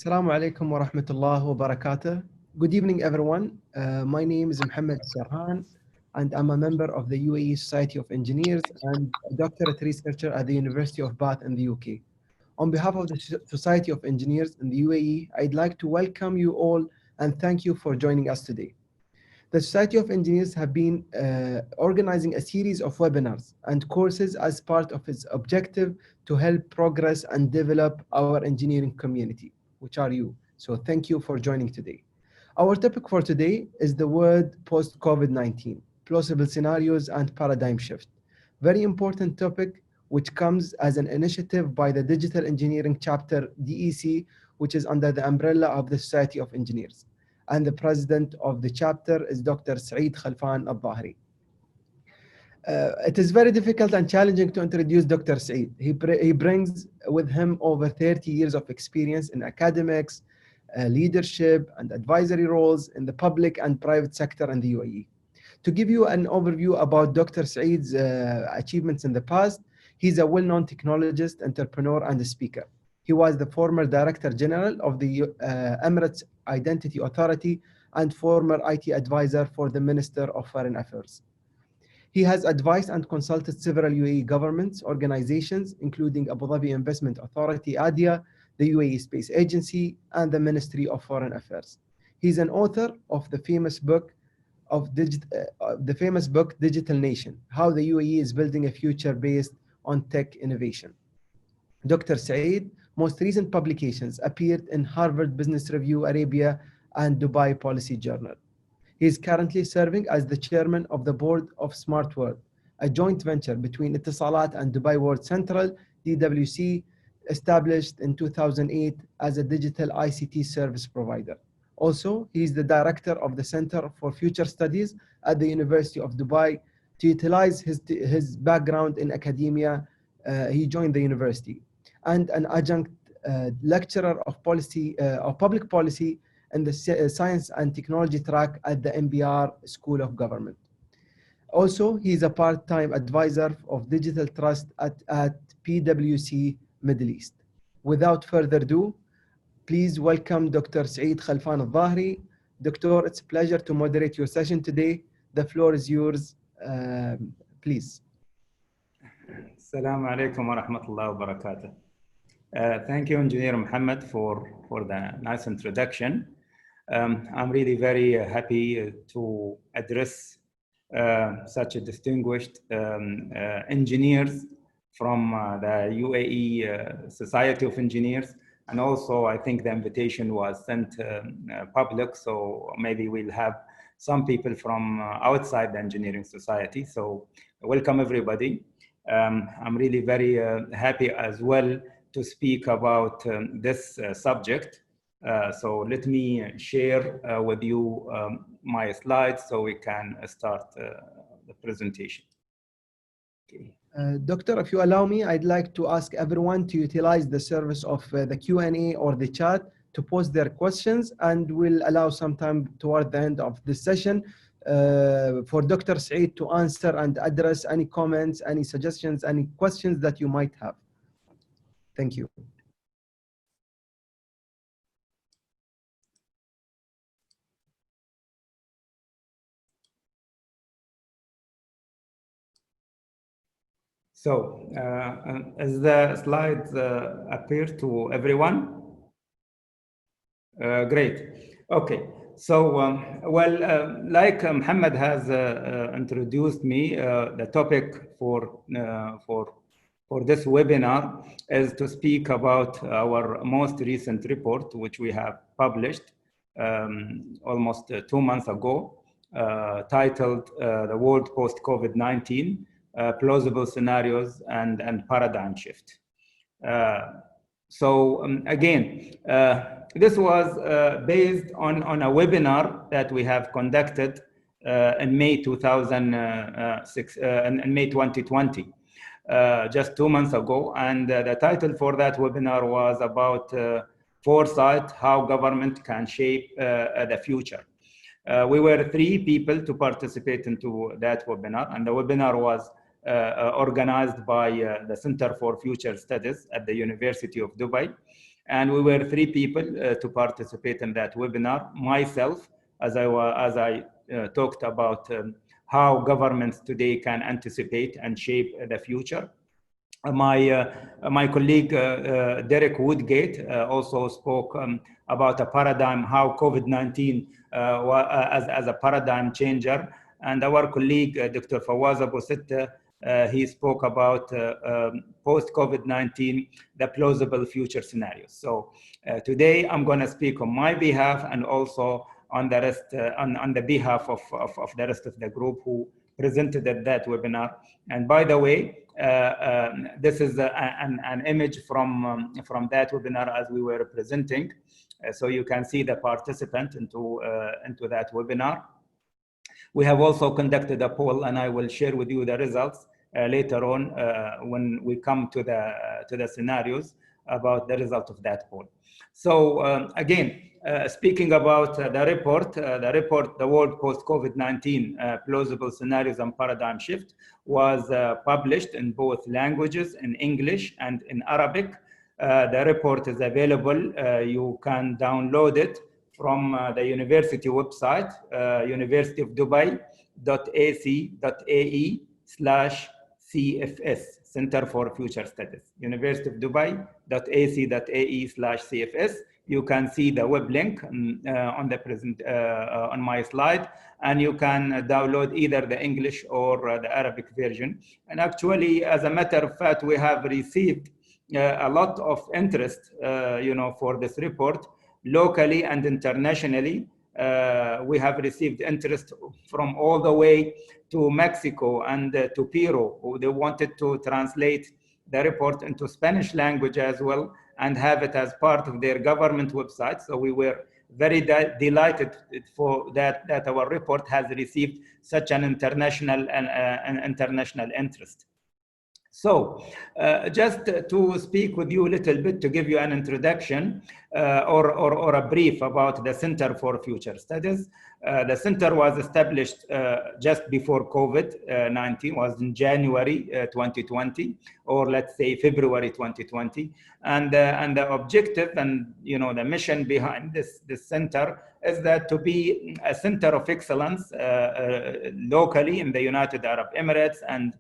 Assalamu alaikum wa rahmatullahi wa barakatuh. Good evening, everyone. My name is Mohammed Sarhan, and I'm a member of the UAE Society of Engineers and a doctorate researcher at the University of Bath in the UK. On behalf of the Society of Engineers in the UAE, I'd like to welcome you all and thank you for joining us today. The Society of Engineers have been organizing a series of webinars and courses as part of its objective to help progress and develop our engineering community, which are you. So thank you for joining today. Our topic for today is the word post-COVID-19, plausible scenarios and paradigm shift. Very important topic which comes as an initiative by the Digital Engineering Chapter DEC, which is under the umbrella of the Society of Engineers. And the president of the chapter is Dr. Saeed Khalfan Al-Dhahri. It is very difficult and challenging to introduce Dr. Saeed. He brings with him over 30 years of experience in academics, leadership, and advisory roles in the public and private sector in the UAE. To give you an overview about Dr. Saeed's achievements in the past, he's a well-known technologist, entrepreneur, and a speaker. He was the former Director General of the Emirates Identity Authority and former IT advisor for the Minister of Foreign Affairs. He has advised and consulted several UAE governments, organizations, including Abu Dhabi Investment Authority, ADIA, the UAE Space Agency, and the Ministry of Foreign Affairs. He's an author of the famous book Digital Nation, How the UAE is Building a Future Based on Tech Innovation. Dr. Saeed most recent publications appeared in Harvard Business Review Arabia and Dubai Policy Journal. He is currently serving as the chairman of the board of Smart World, a joint venture between Etisalat and Dubai World Central, DWC, established in 2008 as a digital ICT service provider. Also, he is the director of the Center for Future Studies at the University of Dubai. To utilize his background in academia, he joined the university, and an adjunct lecturer of public policy in the Science and Technology track at the MBR School of Government. Also, he is a part-time advisor of Digital Trust at PwC Middle East. Without further ado, please welcome Dr. Saeed Khalfan Al-Dhahri. Doctor, it's a pleasure to moderate your session today. The floor is yours, please. Assalamu alaikum wa rahmatullahi wa barakatuh. Thank you, Engineer Mohammed, for the nice introduction. I'm really very happy to address such a distinguished engineers from the UAE Society of Engineers. And also, I think the invitation was sent public, so maybe we'll have some people from outside the engineering society. So welcome, everybody. I'm really very happy as well to speak about this subject. So let me share with you my slides so we can start the presentation. Okay. Doctor, if you allow me, I'd like to ask everyone to utilize the service of the Q&A or the chat to post their questions, and we'll allow some time toward the end of this session for Dr. Saeed to answer and address any comments, any suggestions, any questions that you might have. Thank you. So, as the slides appear to everyone? Great. Okay. So, like Mohammed has introduced me, the topic for this webinar is to speak about our most recent report, which we have published almost 2 months ago, titled "The World Post-COVID-19." Plausible scenarios and paradigm shift. Again, this was based on a webinar that we have conducted in May 2020, just 2 months ago. And the title for that webinar was about foresight, how government can shape the future. We were 3 people to participate into that webinar, and the webinar was organized by the Center for Future Studies at the University of Dubai. And we were 3 people to participate in that webinar. Myself, as I talked about how governments today can anticipate and shape the future. My colleague Derek Woodgate also spoke about a paradigm, how COVID-19 as a paradigm changer. And our colleague Dr. Fawaz Abu Sitta, he spoke about post-COVID-19, the plausible future scenarios. So today I'm going to speak on my behalf and also on the rest, on the behalf of the rest of the group who presented at that webinar. And by the way, this is an image from that webinar as we were presenting. So you can see the participant into that webinar. We have also conducted a poll, and I will share with you the results later on when we come to the scenarios about the result of that poll. So again, speaking about the report, the World Post-COVID-19 Plausible Scenarios and Paradigm Shift was published in both languages, in English and in Arabic. The report is available. You can download it from the university website, universityofdubai.ac.ae/CFS, Center for Future Studies, universityofdubai.ac.ae/CFS. You can see the web link on my slide, and you can download either the English or the Arabic version. And actually, as a matter of fact, we have received a lot of interest, for this report. Locally and internationally, we have received interest from all the way to Mexico and to Peru, who they wanted to translate the report into Spanish language as well and have it as part of their government website. So we were very delighted for that our report has received such an international interest. So just to speak with you a little bit, to give you an introduction or a brief about the Center for Future Studies. The center was established just before COVID-19, was in January 2020, or let's say February 2020. And the objective and the mission behind this center is that to be a center of excellence locally in the United Arab Emirates, and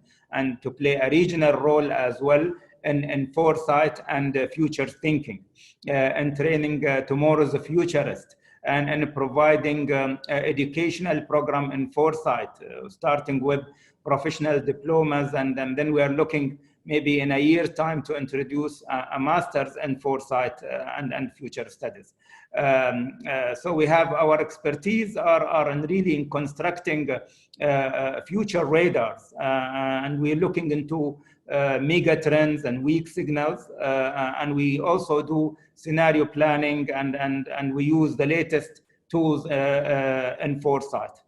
to play a regional role as well in foresight and future thinking, and training tomorrow's futurist, and providing educational program in foresight, starting with professional diplomas, and then we are looking maybe in a year's time to introduce a master's in foresight and future studies. So we have our expertise are really in constructing future radars, and we're looking into mega trends and weak signals, and we also do scenario planning, and we use the latest tools in foresight.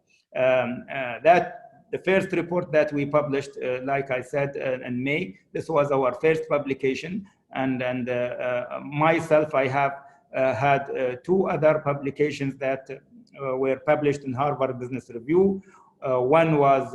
The first report that we published, like I said, in May, this was our first publication, and myself, I have had 2 other publications that were published in Harvard Business Review. One was,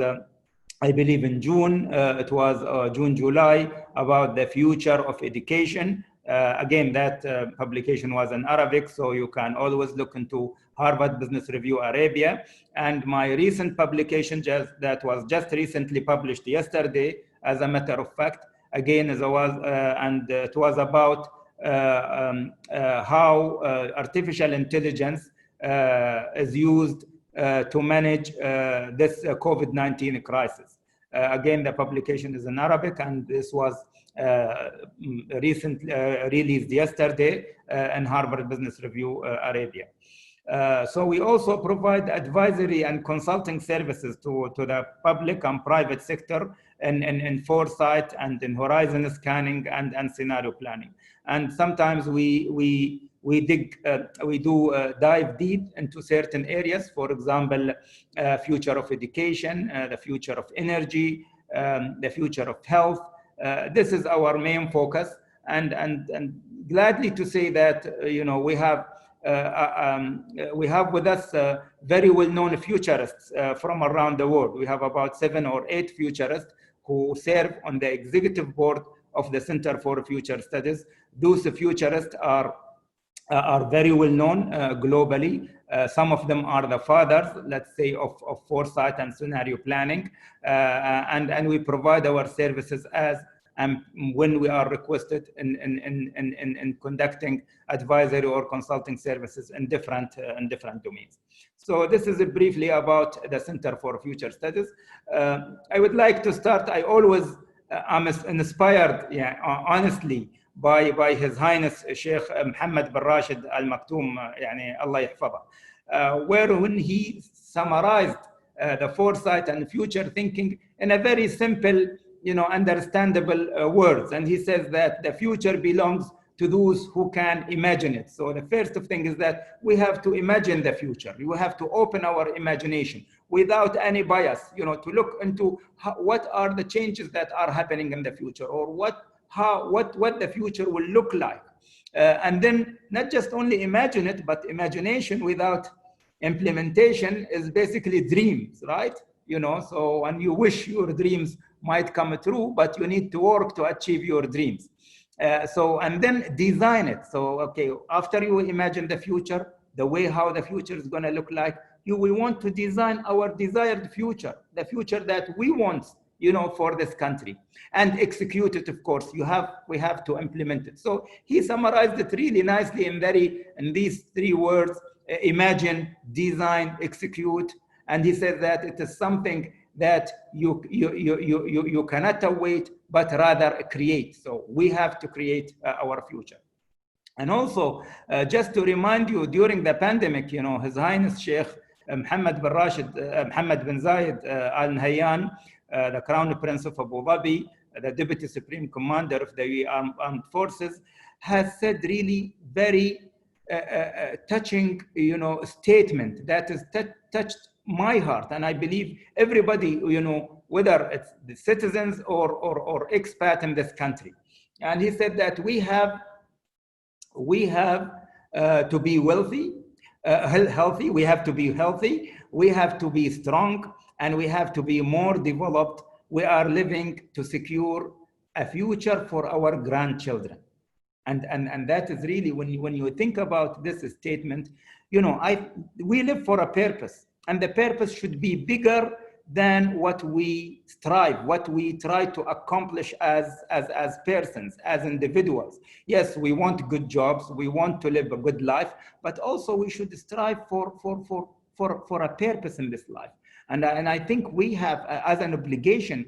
I believe, in June. It was June, July, about the future of education. Again, that publication was in Arabic, so you can always look into Harvard Business Review Arabia. And my recent publication that was just recently published yesterday, as a matter of fact, again, it was about how artificial intelligence is used to manage this COVID-19 crisis. Again, the publication is in Arabic, and this was recently released yesterday in Harvard Business Review Arabia. So we also provide advisory and consulting services to the public and private sector in foresight and in horizon scanning and scenario planning. And sometimes we dive deep into certain areas. For example, future of education, the future of energy, the future of health. This is our main focus, and gladly to say that we have with us very well-known futurists from around the world. We have about 7 or 8 futurists who serve on the executive board of the Center for Future Studies. Those futurists are very well known globally. Some of them are the fathers, let's say, of foresight and scenario planning. And we provide our services as when we are requested in conducting advisory or consulting services in different domains. So this is briefly about the Center for Future Studies. I would like to start. I always am inspired, yeah, honestly, by His Highness Sheikh Mohammed bin Rashid Al Maktoum, يعني Allah يحفظه, where when he summarized the foresight and future thinking in a very simple, understandable words, and he says that the future belongs to those who can imagine it. So the first thing is that we have to imagine the future. We have to open our imagination without any bias, to look into what are the changes that are happening in the future, or what the future will look like. And then not just only imagine it, but imagination without implementation is basically dreams, right? So when you wish your dreams might come true, but you need to work to achieve your dreams. And then design it. So, okay, after you imagine the future, the way how the future is going to look like, you will want to design our desired future, the future that we want, for this country, and execute it. Of course, we have to implement it. So he summarized it really nicely in these three words: imagine, design, execute. And he says that it is something that you cannot await, but rather create. So we have to create our future. And also, just to remind you, during the pandemic, His Highness Sheikh Mohammed bin Rashid, Mohammed bin Zayed Al Nahyan, the Crown Prince of Abu Dhabi, the Deputy Supreme Commander of the Armed Forces, has said really very touching, statement that has touched my heart, and I believe everybody, whether it's the citizens or expat in this country. And he said that we have to be wealthy, healthy. We have to be healthy. We have to be strong, and we have to be more developed. We are living to secure a future for our grandchildren. And that is really, when you think about this statement, we live for a purpose, and the purpose should be bigger than what we strive, what we try to accomplish as persons, as individuals. Yes, we want good jobs, we want to live a good life, but also we should strive for a purpose in this life. And I think we have, as an obligation,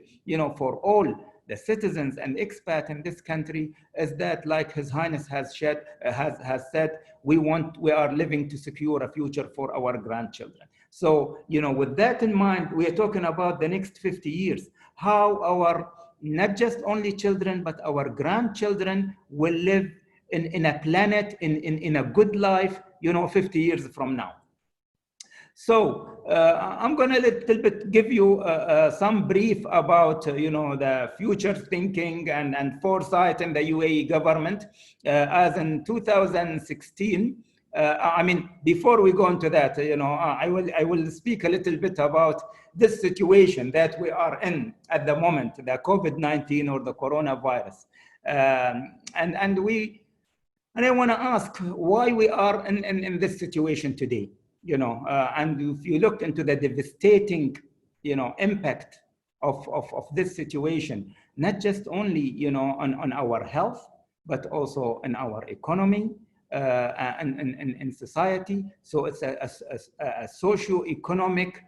for all the citizens and expats in this country, is that, like His Highness has said, we are living to secure a future for our grandchildren. So, with that in mind, we are talking about the next 50 years, how our, not just only children, but our grandchildren will live in a planet, in a good life, 50 years from now. So I'm going to little bit give you some brief about the future thinking and foresight in the UAE government. As in 2016, I mean, before we go into that, I will speak a little bit about this situation that we are in at the moment, the COVID-19 or the coronavirus, and I want to ask why we are in this situation today. And if you look into the devastating, impact of this situation, not just only, on our health, but also in our economy and in society. So it's a socio-economic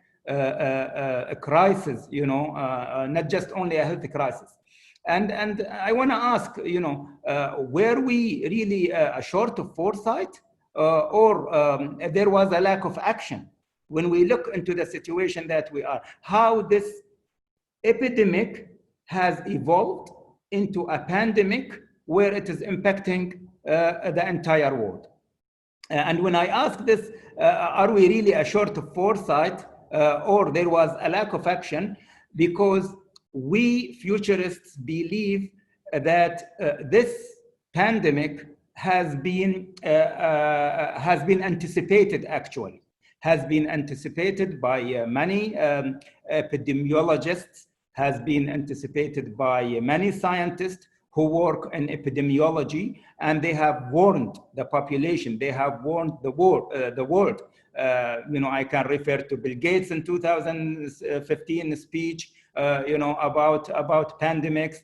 crisis, not just only a health crisis. And I want to ask, were we really short of foresight? Or there was a lack of action when we look into the situation that we are, how this epidemic has evolved into a pandemic where it is impacting the entire world. And when I ask this, are we really a short of foresight or there was a lack of action? Because we futurists believe that this pandemic has been anticipated, actually, has been anticipated by many epidemiologists, has been anticipated by many scientists who work in epidemiology, and they have warned the population, they have warned the world. I can refer to Bill Gates in 2015 speech, about pandemics.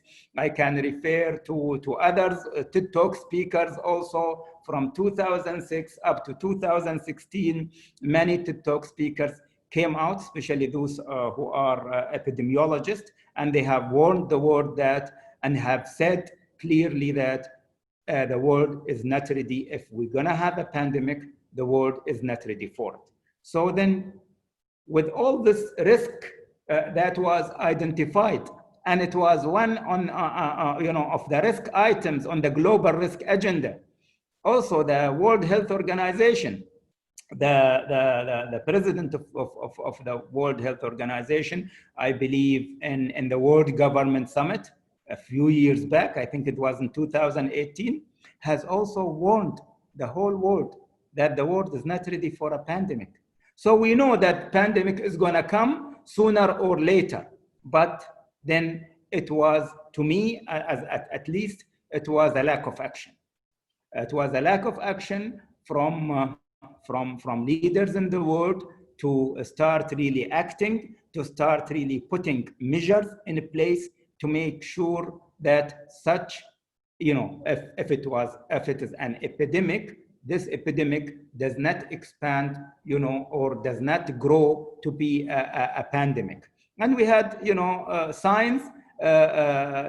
I can refer to others, TikTok speakers also from 2006 up to 2016. Many TikTok speakers came out, especially those who are epidemiologists, and they have warned the world that, and have said clearly that the world is not ready. If we're gonna have a pandemic, the world is not ready for it. So then, with all this risk that was identified, and it was one on, of the risk items on the global risk agenda. Also, the World Health Organization, the president of the World Health Organization, I believe in the World Government Summit a few years back, I think it was in 2018, has also warned the whole world that the world is not ready for a pandemic. So we know that pandemic is going to come sooner or later, but then it was, to me, at least, it was a lack of action. It was a lack of action from leaders in the world to start really acting, to start really putting measures in place to make sure that such, if it is an epidemic, this epidemic does not expand, or does not grow to be a pandemic. And we had, signs, that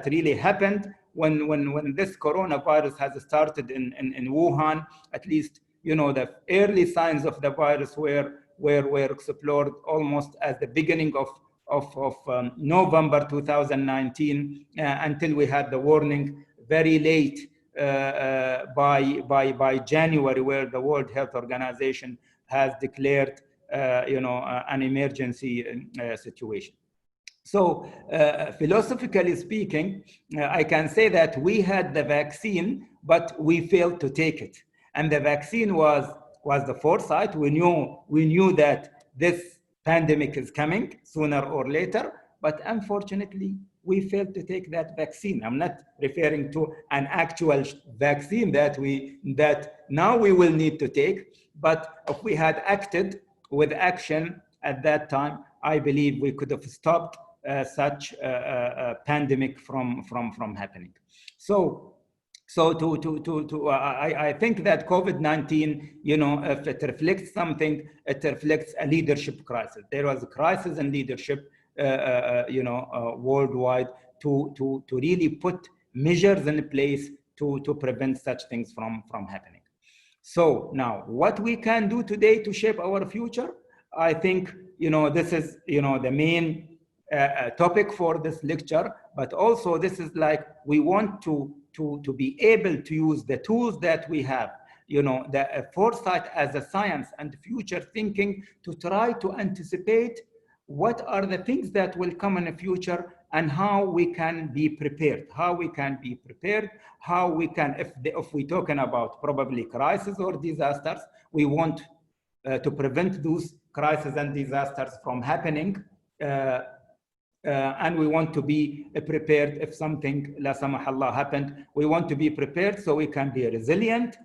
really happened when this coronavirus has started in Wuhan. At least, the early signs of the virus were explored almost at the beginning of November 2019, until we had the warning very late by January, where the World Health Organization has declared an emergency situation. So philosophically speaking, I can say that we had the vaccine, but we failed to take it. And the vaccine was the foresight. We knew that this pandemic is coming sooner or later, but unfortunately, we failed to take that vaccine. I'm not referring to an actual vaccine that now we will need to take, but if we had acted with action at that time, I believe we could have stopped such a pandemic from happening. So I think that COVID-19, if it reflects something, it reflects a leadership crisis. There was a crisis in leadership, worldwide to really put measures in place to prevent such things from happening. So now, what we can do today to shape our future, I think, this is, the main topic for this lecture, but also this is like, we want to be able to use the tools that we have, the foresight as a science and future thinking, to try to anticipate what are the things that will come in the future, and how we can be prepared, how we can, if we're talking about probably crisis or disasters, we want to prevent those crises and disasters from happening. And we want to be prepared if something, la samahallah, happened. We want to be prepared so we can be resilient,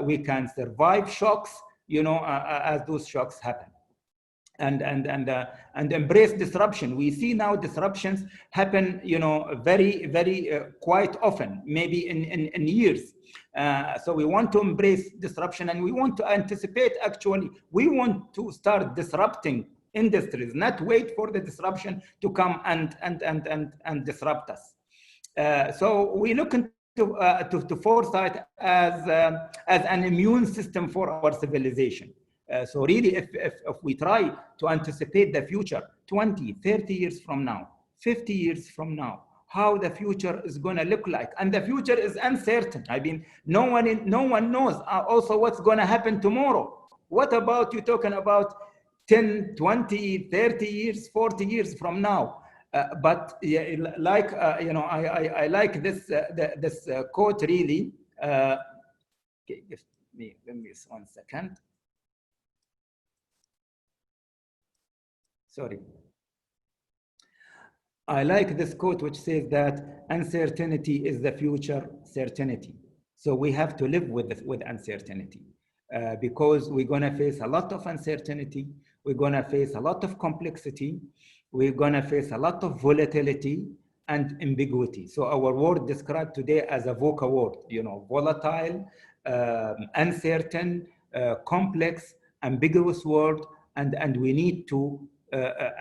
we can survive shocks, as those shocks happen. And embrace disruption. We see now disruptions happen, very, very quite often, maybe in years. So we want to embrace disruption, and we want to anticipate. Actually, we want to start disrupting industries, not wait for the disruption to come and disrupt us. So we look into to foresight as an immune system for our civilization. So really, if we try to anticipate the future 20, 30 years from now, 50 years from now, how the future is going to look like, and the future is uncertain. I mean, no one knows also what's going to happen tomorrow. What about you talking about 10, 20, 30 years, 40 years from now? But yeah, like I like this this quote really. Okay, give me 1 second. Sorry. I like this quote which says that uncertainty is the future certainty. So we have to live with uncertainty because we're going to face a lot of uncertainty. We're going to face a lot of complexity. We're going to face a lot of volatility and ambiguity. So our word described today as a VUCA word, you know, volatile, uncertain, complex, ambiguous word, and we need to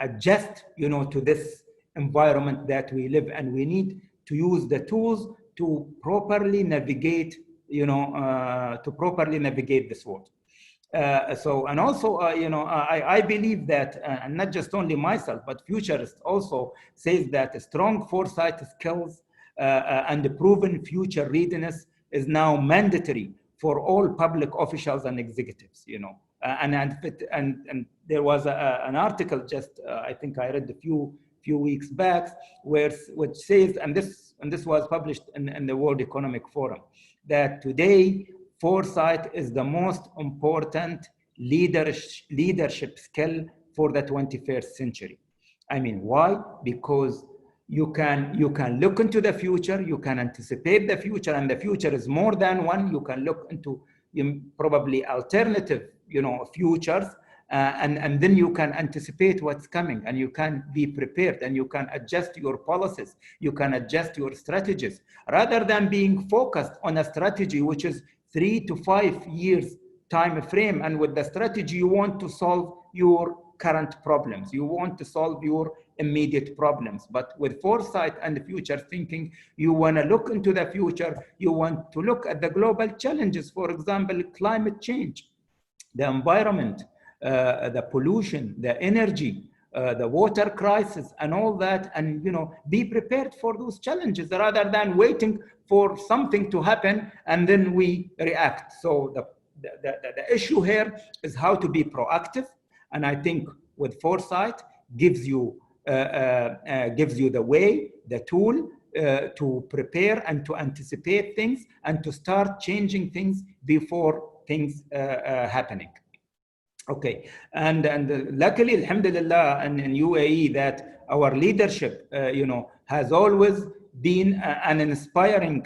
adjust, you know, to this environment that we live, and we need to use the tools to properly navigate, you know, to properly navigate this world. So, and also, you know, I believe that, and not just only myself, but futurists also says that strong foresight skills and proven future readiness is now mandatory for all public officials and executives, you know. And there was an article just, I think I read a few weeks back, which says, and this was published in the World Economic Forum, that today foresight is the most important leadership skill for the 21st century. I mean, why? Because you can look into the future, you can anticipate the future, and the future is more than one. You can look into probably alternative, you know, futures, and then you can anticipate what's coming, and you can be prepared, and you can adjust your policies, you can adjust your strategies, rather than being focused on a strategy which is 3 to 5 years time frame, and with the strategy you want to solve your current problems, you want to solve your immediate problems. But with foresight and future thinking, you want to look into the future, you want to look at the global challenges, for example, climate change, the environment, the pollution, the energy, the water crisis, and all that, and, you know, be prepared for those challenges rather than waiting for something to happen and then we react. So the issue here is how to be proactive, and I think with foresight gives you the way, the tool to prepare and to anticipate things and to start changing things before things happening. Okay, and luckily, alhamdulillah, in UAE, that our leadership, you know, has always been an inspiring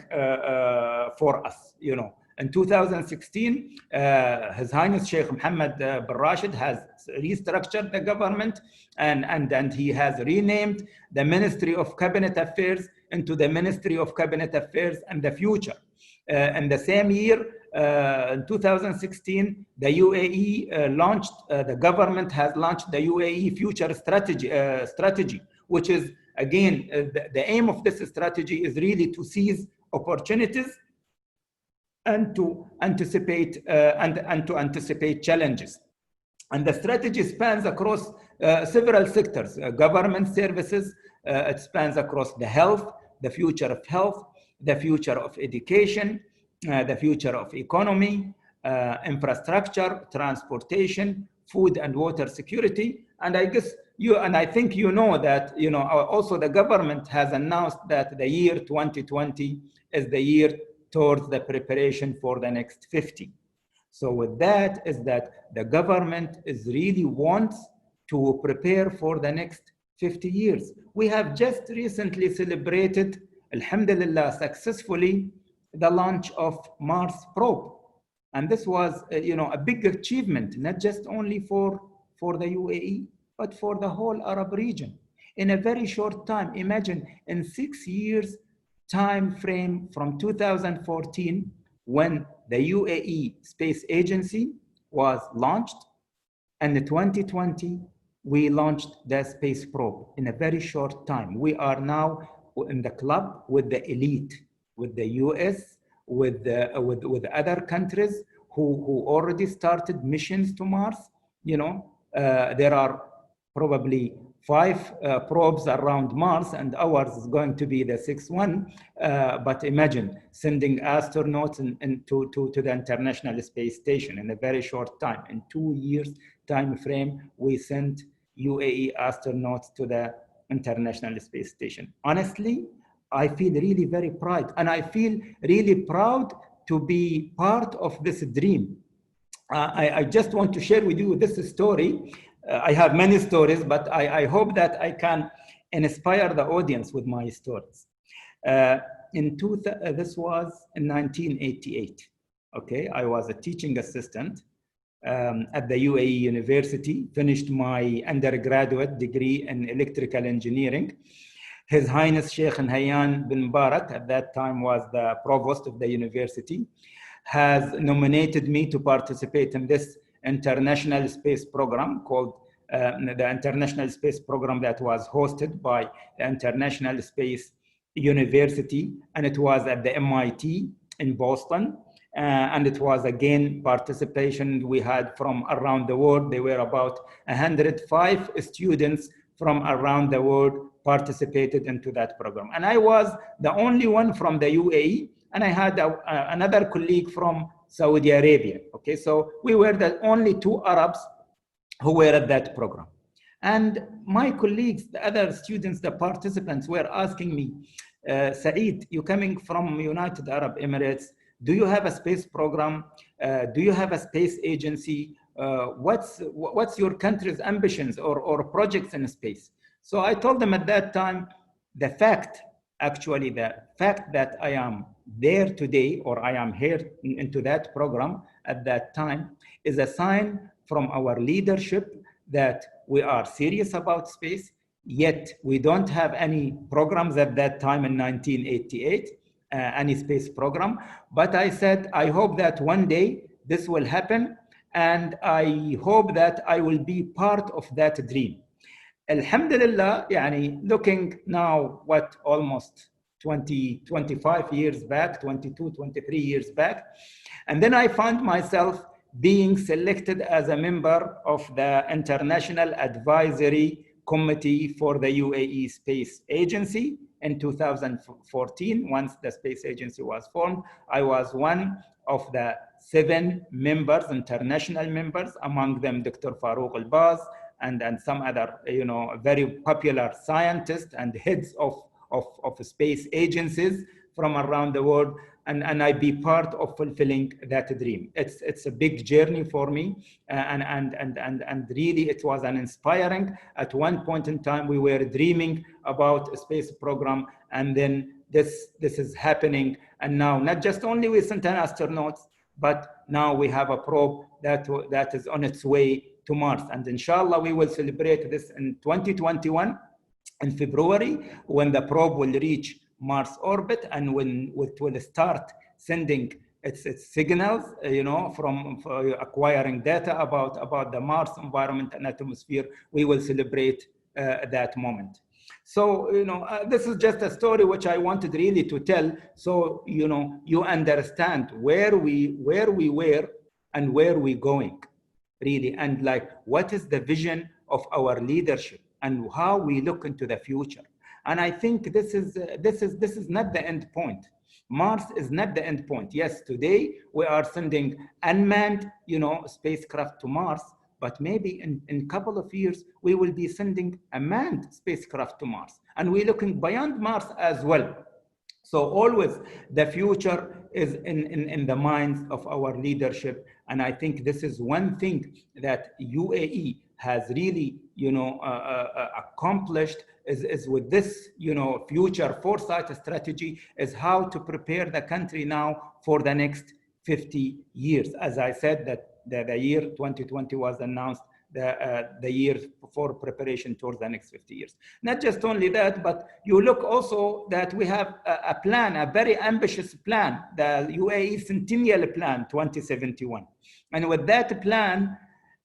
for us, you know. In 2016, His Highness Sheikh Mohammed bin Rashid has restructured the government, and he has renamed the Ministry of Cabinet Affairs into the Ministry of Cabinet Affairs and the Future. In the same year, in 2016, the UAE launched, the government has launched the UAE Future Strategy, which is, again, the aim of this strategy is really to seize opportunities and to anticipate challenges. And the strategy spans across several sectors, government services, it spans across the health, the future of health, the future of education, the future of economy, infrastructure, transportation, food and water security. And I guess I think you know that, you know, also the government has announced that the year 2020 is the year towards the preparation for the next 50. So with that is that the government is really wants to prepare for the next 50 years. We have just recently celebrated, alhamdulillah, successfully the launch of Mars probe. And this was, you know, a big achievement, not just only for the UAE, but for the whole Arab region. In a very short time, imagine in 6 years time frame from 2014, when the UAE Space Agency was launched, and in 2020, we launched the space probe in a very short time. We are now in the club with the elite, with the US, with other countries who already started missions to Mars. You know, there are probably 5 probes around Mars, and ours is going to be the 6th one. But imagine sending astronauts to the International Space Station in a very short time. In 2 years time frame, we sent UAE astronauts to the International Space Station. Honestly, I feel really very proud, and I feel really proud to be part of this dream. I just want to share with you this story. I have many stories, but I hope that I can inspire the audience with my stories. This was in 1988. Okay, I was a teaching assistant at the UAE University, finished my undergraduate degree in electrical engineering. His Highness Sheikh Nahyan bin Mubarak, at that time was the provost of the university, has nominated me to participate in this international space program called the International Space Program that was hosted by the International Space University, and it was at the MIT in Boston. And it was again participation we had from around the world. There were about 105 students from around the world participated into that program. And I was the only one from the UAE, and I had another colleague from Saudi Arabia. Okay, so we were the only two Arabs who were at that program. And my colleagues, the other students, the participants were asking me, Saeed, you're coming from United Arab Emirates, do you have a space program? Do you have a space agency? What's your country's ambitions or projects in space? So I told them at that time, the fact that I am there today, or I am here into that program at that time, is a sign from our leadership that we are serious about space, yet we don't have any programs at that time in 1988. Any space program. But I said, I hope that one day this will happen, and I hope that I will be part of that dream. Alhamdulillah, yani, looking now, what, almost 25 years back, 22, 23 years back, and then I found myself being selected as a member of the International Advisory Committee for the UAE Space Agency. In 2014, once the space agency was formed, I was one of the 7 members, international members, among them Dr. Farouk Al-Baz and some other, very popular scientists and heads of space agencies from around the world. And I be part of fulfilling that dream. It's a big journey for me, and really it was an inspiring. At one point in time, we were dreaming about a space program, and then this is happening. And now, not just only we sent an astronauts, but now we have a probe that is on its way to Mars. And inshallah, we will celebrate this in 2021 in February, when the probe will reach Mars orbit, and when it will start sending its signals, from acquiring data about the Mars environment and atmosphere. We will celebrate that moment. So, this is just a story which I wanted really to tell, so you understand where we were and where we're going, really, and like what is the vision of our leadership and how we look into the future. And I think this is not the end point. Mars is not the end point. Yes, today we are sending unmanned, spacecraft to Mars, but maybe in a couple of years we will be sending a manned spacecraft to Mars, and we're looking beyond Mars as well. So always the future is in the minds of our leadership, and I think this is one thing that UAE has really, accomplished is with this, future foresight strategy, is how to prepare the country now for the next 50 years. As I said, that the year 2020 was announced the year for preparation towards the next 50 years. Not just only that, but you look also that we have a plan, a very ambitious plan, the UAE Centennial Plan 2071. And with that plan,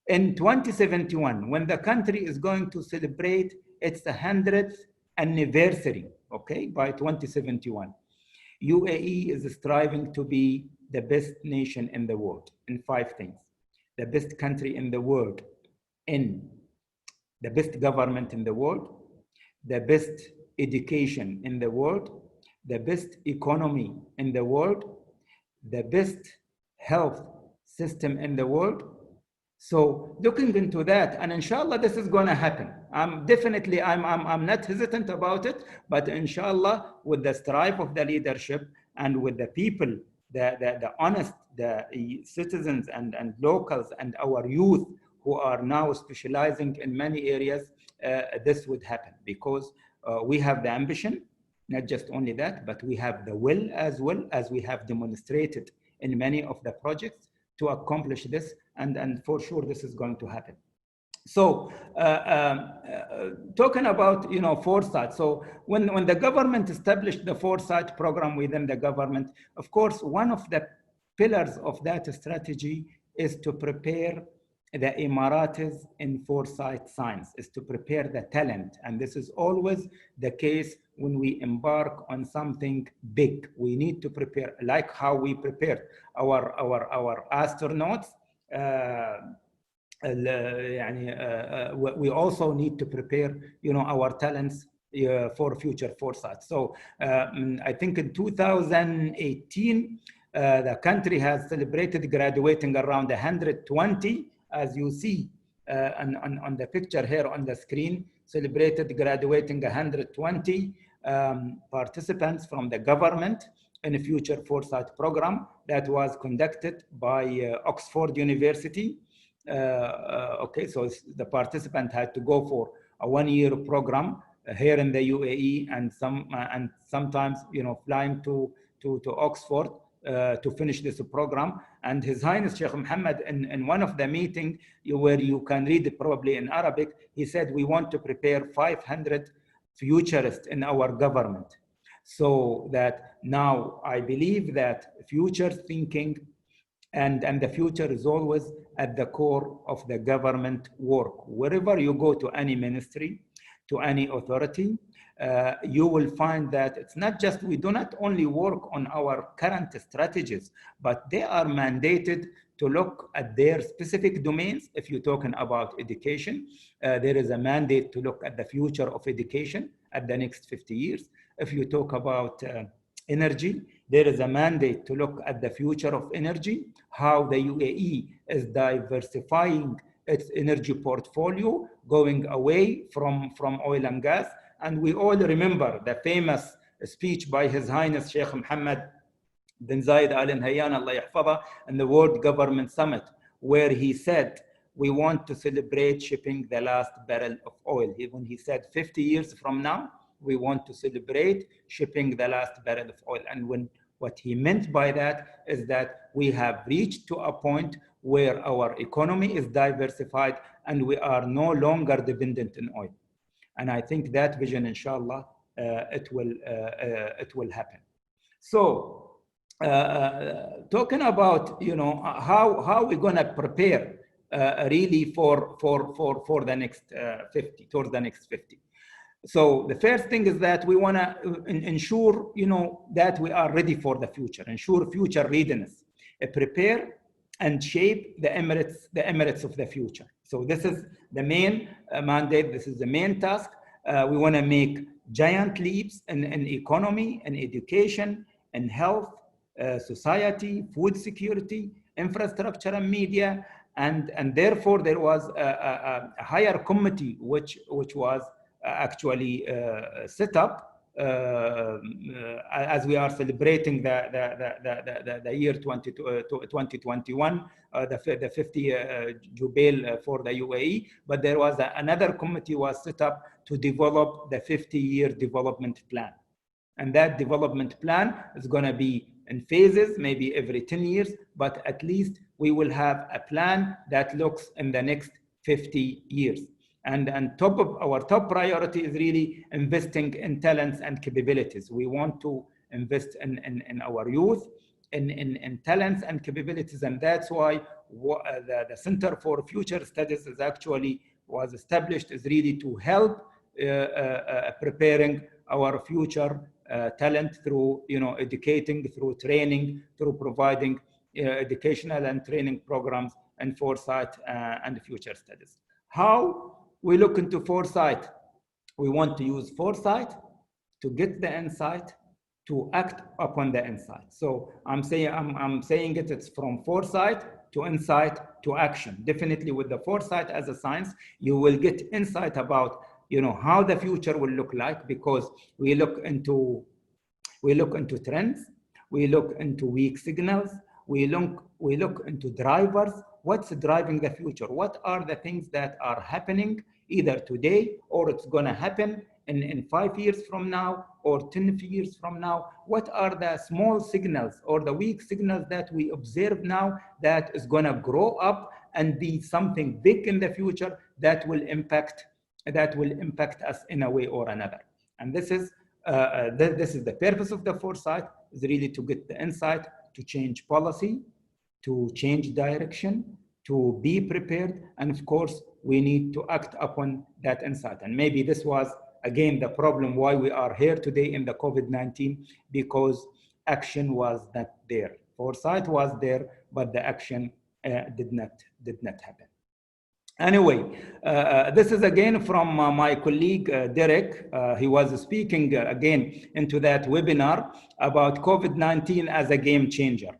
in 2071, when the country is going to celebrate its 100th anniversary, okay, by 2071, UAE is striving to be the best nation in the world in 5 things. The best country in the world, in the best government in the world, the best education in the world, the best economy in the world, the best health system in the world. So looking into that, and inshallah, this is going to happen. I'm not hesitant about it, but inshallah, with the strive of the leadership and with the people, the honest, the citizens and locals and our youth who are now specializing in many areas, this would happen, because we have the ambition, not just only that, but we have the will as well, as we have demonstrated in many of the projects to accomplish this, and for sure this is going to happen. So talking about foresight, so when the government established the foresight program within the government, of course one of the pillars of that strategy is to prepare the Emiratis in foresight science, is to prepare the talent. And this is always the case when we embark on something big. We need to prepare, like how we prepared our astronauts. We also need to prepare our talents for future foresight. So I think in 2018 the country has celebrated graduating around 120, as you see on the picture here on the screen, celebrated graduating 120 participants from the government in a future foresight program that was conducted by Oxford University. Okay, so the participant had to go for a one-year program here in the UAE, and sometimes flying to Oxford to finish this program. And His Highness Sheikh Mohammed, in one of the meetings where you can read it probably in Arabic, he said, we want to prepare 500 futurists in our government. So that now I believe that future thinking and the future is always at the core of the government work. Wherever you go to any ministry, to any authority, you will find that it's not just, we do not only work on our current strategies, but they are mandated to look at their specific domains. If you're talking about education, there is a mandate to look at the future of education at the next 50 years. If you talk about energy, there is a mandate to look at the future of energy, how the UAE is diversifying its energy portfolio, going away from oil and gas. And we all remember the famous speech by His Highness Sheikh Mohammed bin Zayed Al Nahyan, Allah yahfadha, in the World Government Summit, where he said, we want to celebrate shipping the last barrel of oil. When he said 50 years from now, we want to celebrate shipping the last barrel of oil. And what he meant by that is that we have reached to a point where our economy is diversified and we are no longer dependent on oil. And I think that vision, inshallah, it will happen. So talking about how we're going to prepare really for the next 50, towards the next 50. So the first thing is that we want to ensure that we are ready for the future, ensure future readiness, prepare and shape the Emirates of the future. So this is the main mandate, this is the main task. We want to make giant leaps in economy, in education, in health, society, food security, infrastructure and media, and therefore there was a higher committee which was actually set up as we are celebrating the year 2021, the 50 jubilee for the UAE. But there was another committee was set up to develop the 50-year development plan. And that development plan is going to be in phases, maybe every 10 years, but at least we will have a plan that looks in the next 50 years. And our top priority is really investing in talents and capabilities. We want to invest in our youth, in talents and capabilities, and that's why the Center for Future Studies was established, is really to help preparing our future talent through educating, through training, through providing educational and training programs and foresight and future studies. How we look into foresight? We want to use foresight to get the insight, to act upon the insight. So I'm saying it's from foresight to insight to action. Definitely with the foresight as a science, you will get insight about how the future will look like, because we look into trends, we look into weak signals, we look into drivers. What's driving the future? What are the things that are happening either today or it's going to happen in 5 years from now or 10 years from now? What are the small signals or the weak signals that we observe now that is going to grow up and be something big in the future that will impact us in a way or another? And this is the purpose of the foresight, is really to get the insight, to change policy, to change direction, to be prepared, and of course, we need to act upon that insight. And maybe this was, again, the problem why we are here today in the COVID-19, because action was not there. Foresight was there, but the action did not happen. Anyway, this is again from my colleague, Derek. He was speaking again into that webinar about COVID-19 as a game changer.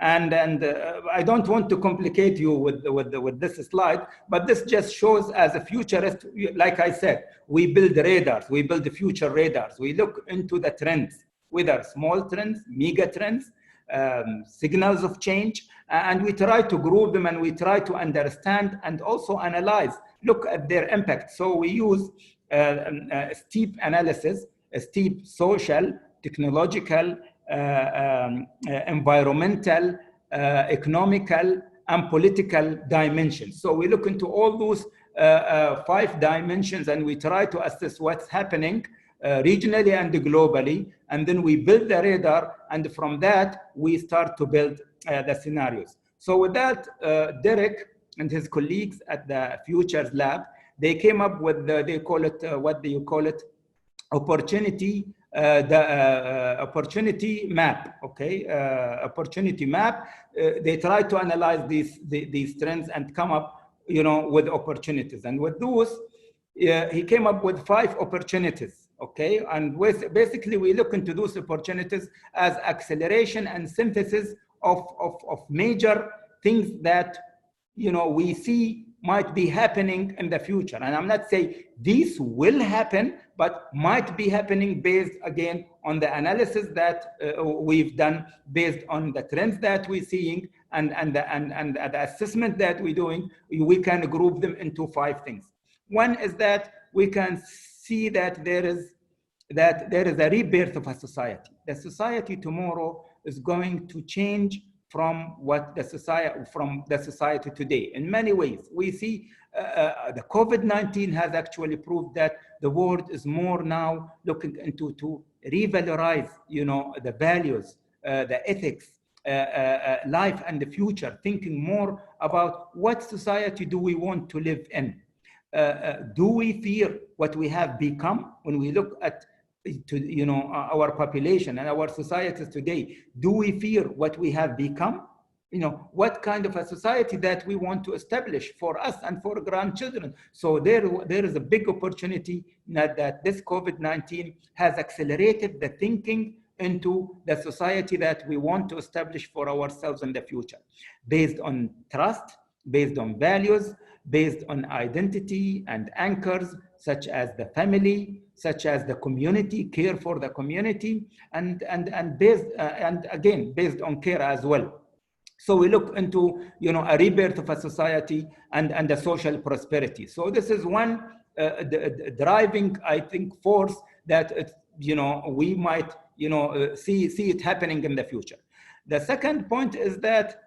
And I don't want to complicate you with this slide, but this just shows as a futurist, like I said, we build radars, we build future radars. We look into the trends, whether small trends, mega trends, signals of change, and we try to group them and we try to understand and also analyze, look at their impact. So we use steep analysis, steep social, technological, environmental, economical, and political dimensions. So we look into all those 5 dimensions and we try to assess what's happening regionally and globally, and then we build the radar, and from that we start to build the scenarios. So with that, Derek and his colleagues at the Futures Lab, they came up with they call it what do you call it? Opportunity opportunity map. Okay, opportunity map. They try to analyze these trends and come up, with opportunities. And with those, he came up with 5 opportunities. Okay, and basically we look into those opportunities as acceleration and synthesis of major things that we see might be happening in the future. And I'm not saying these will happen, but might be happening based again on the analysis that we've done, based on the trends that we're seeing and the assessment that we're doing. We can group them into 5 things. One is that we can see that there is a rebirth of a society. The society tomorrow is going to change from the society today in many ways. We see the COVID-19 has actually proved that the world is more now looking into to revalorize, the values, the ethics, life and the future, thinking more about what society do we want to live in. Do we fear what we have become? When we look at our population and our societies today, do we fear what we have become? What kind of a society that we want to establish for us and for grandchildren? So there is a big opportunity that this COVID-19 has accelerated the thinking into the society that we want to establish for ourselves in the future, based on trust, based on values, based on identity and anchors, such as the family, such as the community, care for the community, and again based on care as well. So we look into a rebirth of a society and the social prosperity. So this is one driving, I think, force that we might see it happening in the future. The second point is that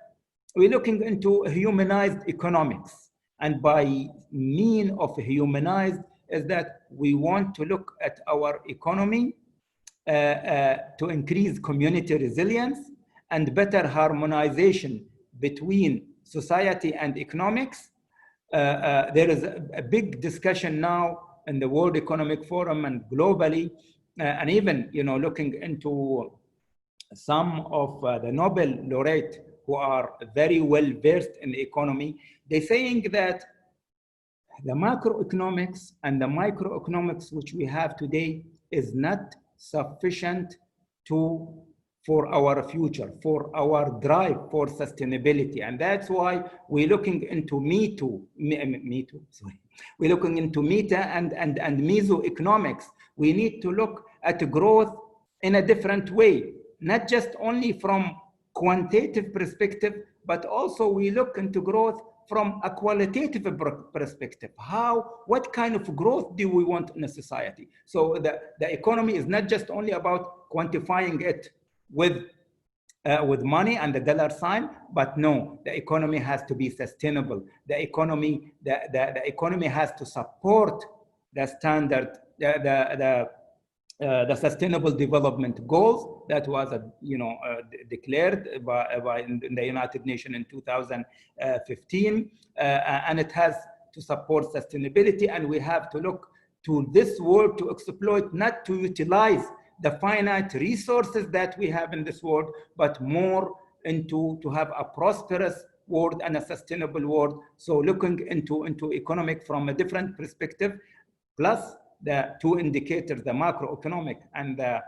we're looking into humanized economics, and by mean of humanized is that we want to look at our economy to increase community resilience and better harmonization between society and economics. There is a big discussion now in the World Economic Forum and globally, and even looking into some of the Nobel laureates who are very well versed in the economy. They're saying that the macroeconomics and the microeconomics which we have today is not sufficient for our future, for our drive for sustainability. And that's why we're looking into we're looking into meta and mesoeconomics. We need to look at growth in a different way, not just only from quantitative perspective, but also we look into growth from a qualitative perspective. What kind of growth do we want in a society? So the economy is not just only about quantifying it with money and the dollar sign, but no, the economy has to be sustainable. The economy has to support the standard, the sustainable development goals that was declared by in the United Nations in 2015, and it has to support sustainability, and we have to look to this world to exploit, not to utilize the finite resources that we have in this world, but more into to have a prosperous world and a sustainable world. So looking into economic from a different perspective, plus the two indicators, the macroeconomic and the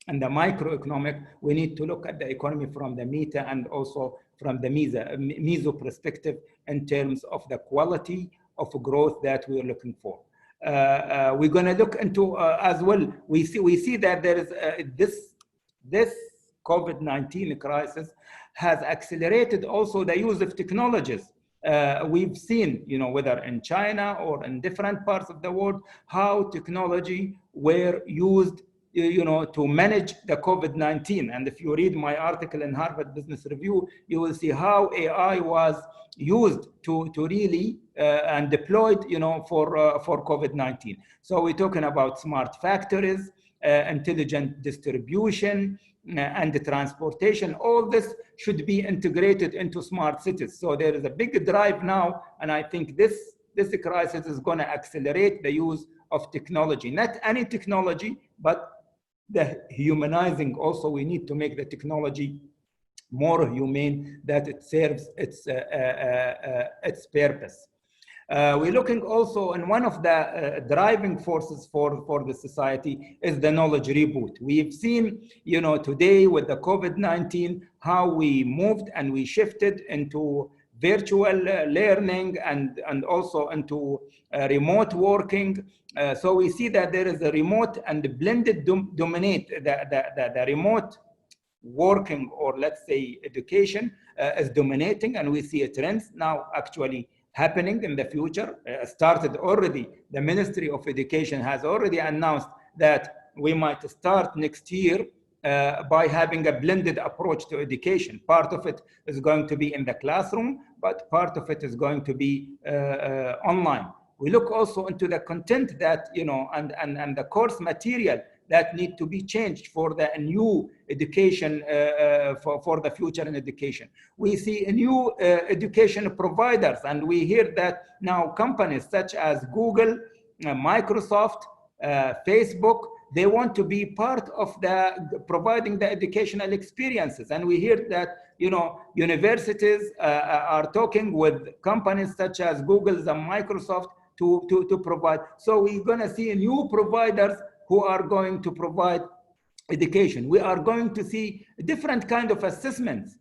microeconomic, we need to look at the economy from the meta and also from the meso perspective in terms of the quality of growth that we're looking for. We're going to look into as well. We see that there is this COVID-19 crisis has accelerated also the use of technologies. We've seen, whether in China or in different parts of the world, how technology were used, to manage the COVID-19. And if you read my article in Harvard Business Review, you will see how AI was used to really and deployed, for COVID-19. So we're talking about smart factories, intelligent distribution, and the transportation. All this should be integrated into smart cities. So there is a big drive now, and I think this crisis is going to accelerate the use of technology. Not any technology, but the humanizing. Also, we need to make the technology more humane, that it serves its purpose. We're looking also, and one of the driving forces for the society is the knowledge reboot. We've seen, today with the COVID-19, how we moved and we shifted into virtual learning and also into remote working. So we see that there is a remote and the blended dominate. The remote working, or let's say education, is dominating, and we see a trend now actually happening in the future. Started already. The Ministry of Education has already announced that we might start next year by having a blended approach to education. Part of it is going to be in the classroom, but part of it is going to be online. We look also into the content that, and the course material that need to be changed for the new education, for the future in education. We see new education providers, and we hear that now companies such as Google, Microsoft, Facebook, they want to be part of providing the educational experiences. And we hear that, universities are talking with companies such as Google and Microsoft to provide. So we're going to see new providers who are going to provide education. We are going to see different kind of assessments.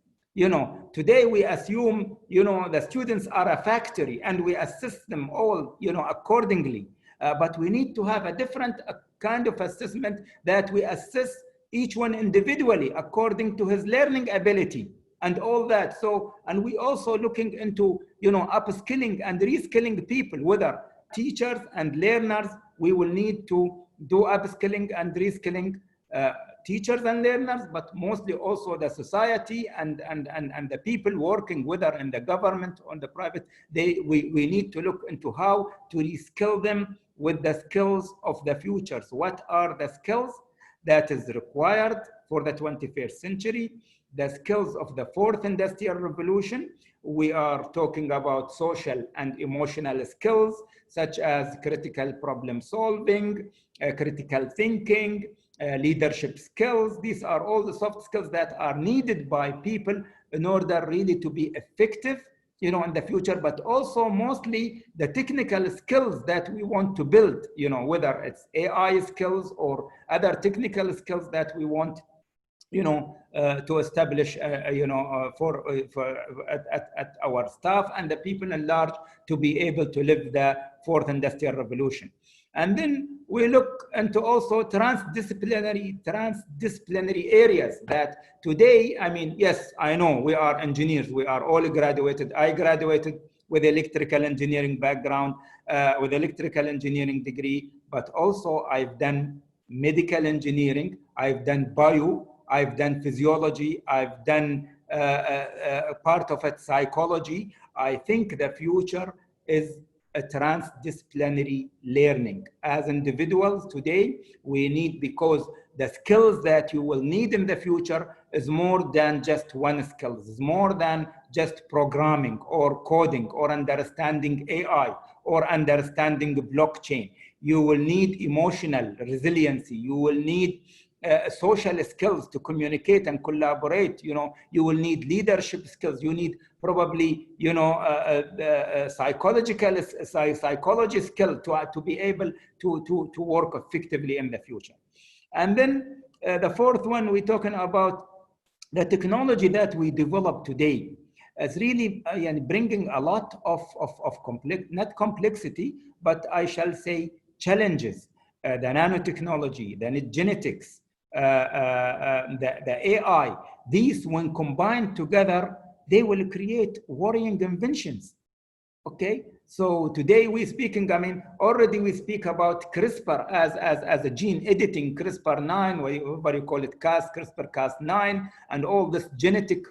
Today we assume, the students are a factory and we assess them all, accordingly. But we need to have a different kind of assessment that we assess each one individually according to his learning ability and all that. So, and we also looking into, upskilling and reskilling people, whether teachers and learners. We will need to do upskilling and reskilling teachers and learners, but mostly also the society and the people working, whether in the government or the private. We need to look into how to reskill them with the skills of the future. So what are the skills that is required for the 21st century? The skills of the fourth industrial revolution. We are talking about social and emotional skills, such as critical problem solving, critical thinking, leadership skills. These are all the soft skills that are needed by people in order really to be effective, in the future, but also mostly the technical skills that we want to build, whether it's AI skills or other technical skills that we want, to establish, at our staff and the people at large to be able to live the fourth industrial revolution. And then we look into also transdisciplinary areas that today, yes, I know we are engineers. We are all graduated. I graduated with electrical engineering background, with electrical engineering degree, but also I've done medical engineering, I've done bio, I've done physiology, I've done part of it psychology. I think the future is a transdisciplinary learning. As individuals today, we need, because the skills that you will need in the future is more than just one skill. It's more than just programming or coding or understanding AI or understanding blockchain. You will need emotional resiliency. You will need social skills to communicate and collaborate. You will need leadership skills. You need probably, psychology skill to be able to work effectively in the future. And then the fourth one, we're talking about the technology that we develop today. Is really bringing a lot of not complexity, but I shall say challenges. The nanotechnology, the genetics, the AI, these when combined together, they will create worrying inventions. Okay, so today we're speaking, already we speak about CRISPR as a gene editing, CRISPR-9, whatever you call it, CRISPR-Cas9, and all this genetic,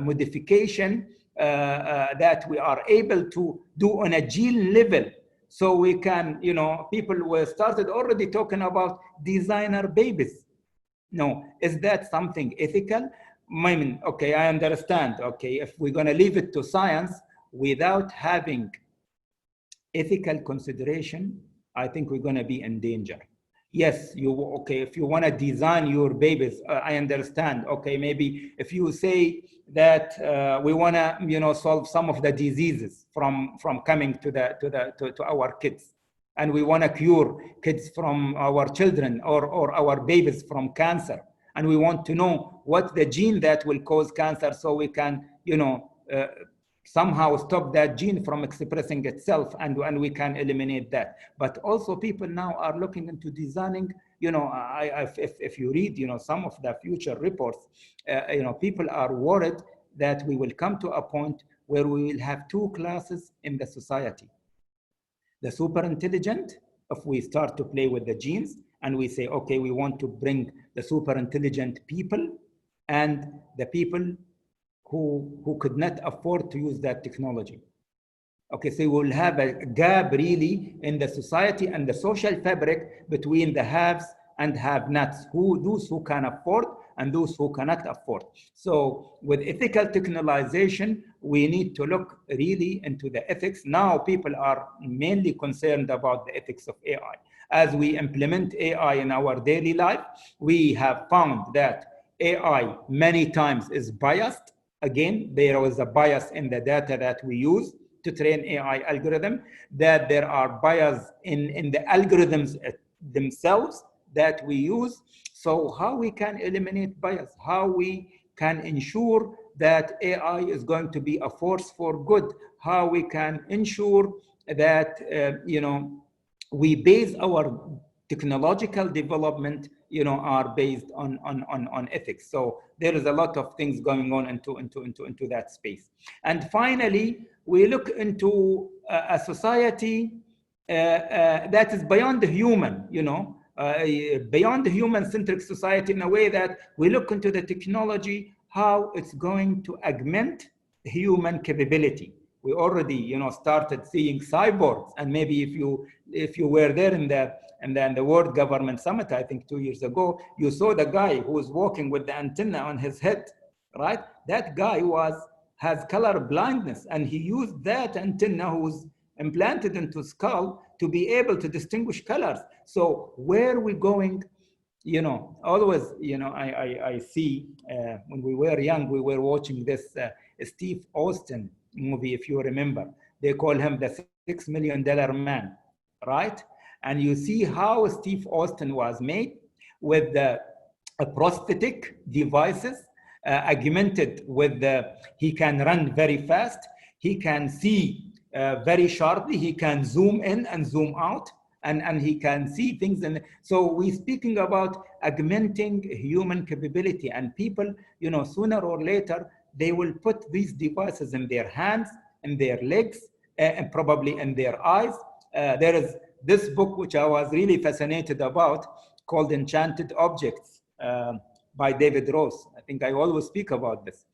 modification that we are able to do on a gene level. So we can, people were started already talking about designer babies. No, is that something ethical? Okay, I understand. Okay, if we're going to leave it to science without having ethical consideration, I think we're going to be in danger. Yes, if you want to design your babies, I understand. Okay, maybe if you say that we want to, solve some of the diseases from coming to our kids, and we want to cure kids from our children or our babies from cancer, and we want to know what the gene that will cause cancer, so we can, somehow stop that gene from expressing itself, and we can eliminate that. But also people now are looking into designing, if you read, some of the future reports, people are worried that we will come to a point where we will have two classes in the society. The super intelligent, if we start to play with the genes and we say, okay, we want to bring the super intelligent people, and the people who could not afford to use that technology. Okay, so we'll have a gap really in the society and the social fabric between the haves and have-nots, those who can afford and those who cannot afford. So with ethical technologization, we need to look really into the ethics. Now people are mainly concerned about the ethics of AI. As we implement AI in our daily life, we have found that AI many times is biased. Again, there was a bias in the data that we use to train AI algorithm, that there are bias in the algorithms themselves that we use. So how we can eliminate bias, how we can ensure that AI is going to be a force for good, how we can ensure that, we base our technological development, are based on ethics. So there is a lot of things going on into that space. And finally, we look into a society that is beyond the human, beyond the human-centric society, in a way that we look into the technology, how it's going to augment human capability. We already, started seeing cyborgs, and maybe if you were there in the World Government Summit, I think 2 years ago, you saw the guy who was walking with the antenna on his head, right? That guy has color blindness, and he used that antenna who's implanted into skull to be able to distinguish colors. So where are we going? Always, I see when we were young, we were watching this Steve Austin movie, if you remember. They call him the $6 million man, right? And you see how Steve Austin was made with the prosthetic devices, augmented with he can run very fast, he can see very sharply, he can zoom in and zoom out, and he can see things. And so we're speaking about augmenting human capability, and people, sooner or later, they will put these devices in their hands, in their legs, and probably in their eyes. There is this book which I was really fascinated about called Enchanted Objects by David Ross. I think I always speak about this.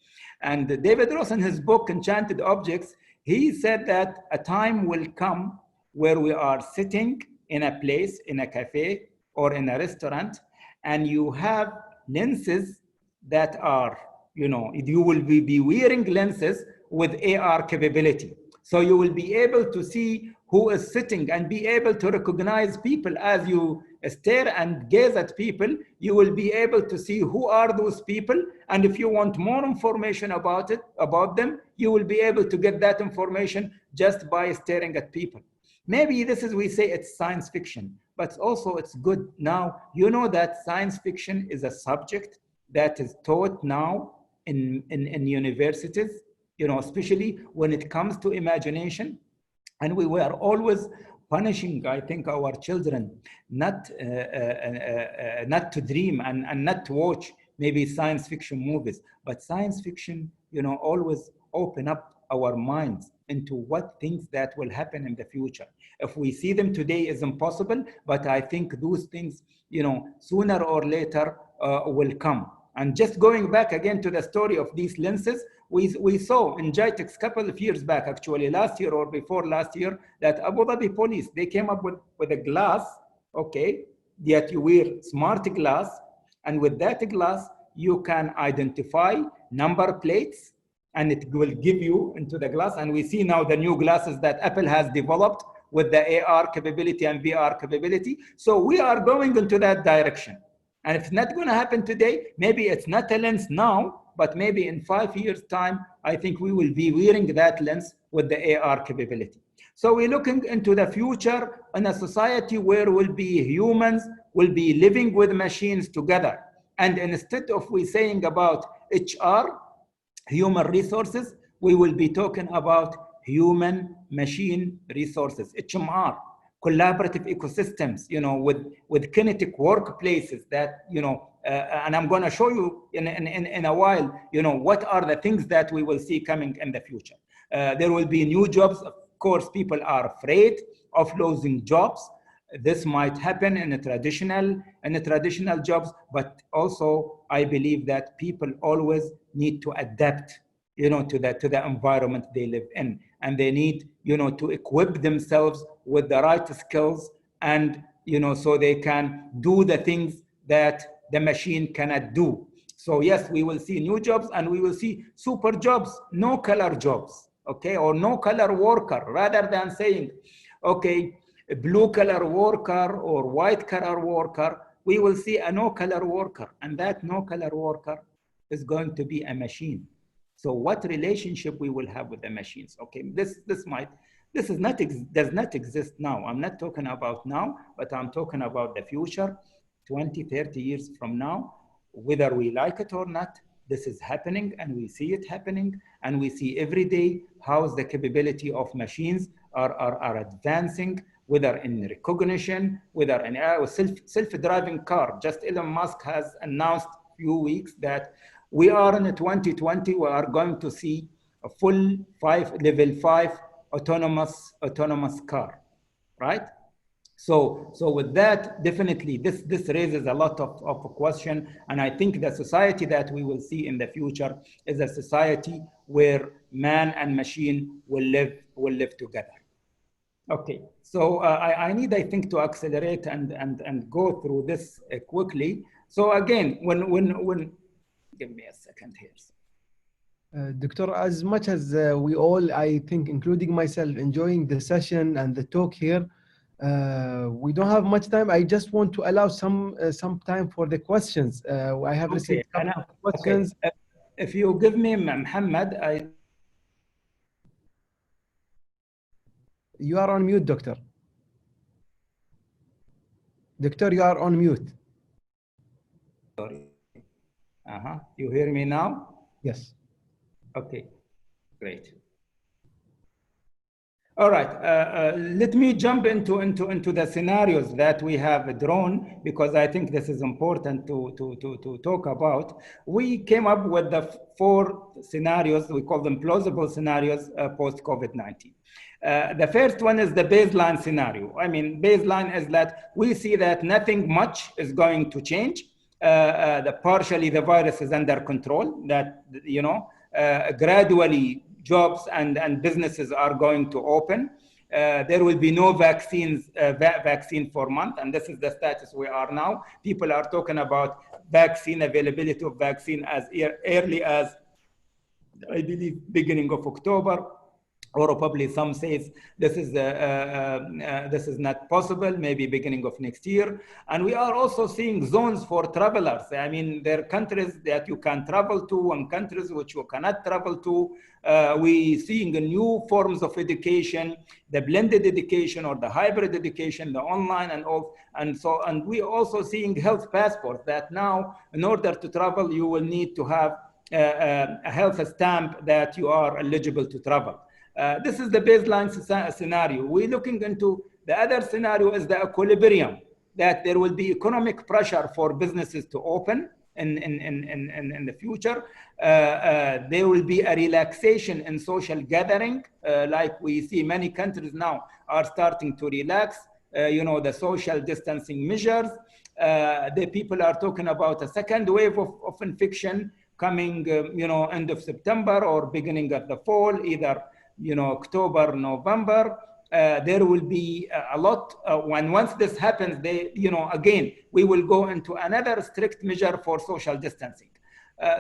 And David Ross, in his book Enchanted Objects, he said that a time will come where we are sitting in a place, in a cafe or in a restaurant, and you have lenses that are, you will be wearing lenses with AR capability. So you will be able to see who is sitting and be able to recognize people as you stare and gaze at people. You will be able to see who are those people, and if you want more information about them, you will be able to get that information just by staring at people. Maybe this is, we say it's science fiction, but also it's good. Now, you know that science fiction is a subject that is taught now in universities, especially when it comes to imagination. And we were always punishing, I think, our children not to dream and not to watch maybe science fiction movies. But science fiction, always open up our minds into what things that will happen in the future. If we see them today is impossible, but I think those things, sooner or later will come. And just going back again to the story of these lenses, we saw in JITEX a couple of years back, actually last year or before last year, that Abu Dhabi police, they came up with a glass, okay, that you wear smart glass, and with that glass, you can identify number plates, and it will give you into the glass. And we see now the new glasses that Apple has developed with the AR capability and VR capability. So we are going into that direction. And if it's not going to happen today, maybe it's not a lens now, but maybe in 5 years' time, I think we will be wearing that lens with the AR capability. So we're looking into the future in a society where humans will be living with machines together. And instead of we saying about HR, human resources, we will be talking about human machine resources, HMR. Collaborative ecosystems, with kinetic workplaces that, and I'm going to show you in a while, what are the things that we will see coming in the future. There will be new jobs. Of course, people are afraid of losing jobs. This might happen in the traditional jobs, but also I believe that people always need to adapt, to the environment they live in, and they need, to equip themselves with the right skills, and so they can do the things that the machine cannot do. So yes, we will see new jobs, and we will see super jobs, no color jobs, okay, or no color worker, rather than saying, okay, a blue color worker or white color worker. We will see a no color worker, and that no color worker is going to be a machine. So what relationship we will have with the machines? Okay, this does not exist now. I'm not talking about now, but I'm talking about the future, 20, 30 years from now. Whether we like it or not, this is happening, and we see it happening, and we see every day how the capability of machines are advancing, whether in recognition, whether in self-driving car. Just Elon Musk has announced a few weeks that we are in 2020, we are going to see a full level 5 autonomous car, right? So with that, definitely this raises a lot of question, and I think the society that we will see in the future is a society where man and machine will live together. Okay, so I need, I think, to accelerate and go through this quickly. So again, when give me a second here. Doctor, as much as we all, I think, including myself, enjoying the session and the talk here, we don't have much time. I just want to allow some time for the questions. I have received a couple of questions. Okay. If you give me Muhammad, You are on mute, Doctor. Doctor, you are on mute. Sorry. You hear me now? Yes. Okay, great. All right. Let me jump into the scenarios that we have drawn, because I think this is important to talk about. We came up with the four scenarios. We call them plausible scenarios post COVID-19. The first one is the baseline scenario. I mean, baseline is that we see that nothing much is going to change. Partially the virus is under control. That gradually jobs and businesses are going to open. There will be no vaccine for a month, and this is the status we are now. People are talking about vaccine availability of vaccine as early as, I believe, beginning of October, or probably some says this is not possible, maybe beginning of next year. And we are also seeing zones for travelers. I mean, there are countries that you can travel to and countries which you cannot travel to. We seeing new forms of education, the blended education or the hybrid education, the online and all, and we also seeing health passports that now, in order to travel, you will need to have a health stamp that you are eligible to travel. This is the baseline scenario. We're looking into the other scenario is the equilibrium, that there will be economic pressure for businesses to open in the future. There will be a relaxation in social gathering, like we see many countries now are starting to relax, the social distancing measures. The people are talking about a second wave of infection coming, end of September or beginning of the fall, either October, November. There will be a lot. Once this happens, again, we will go into another strict measure for social distancing.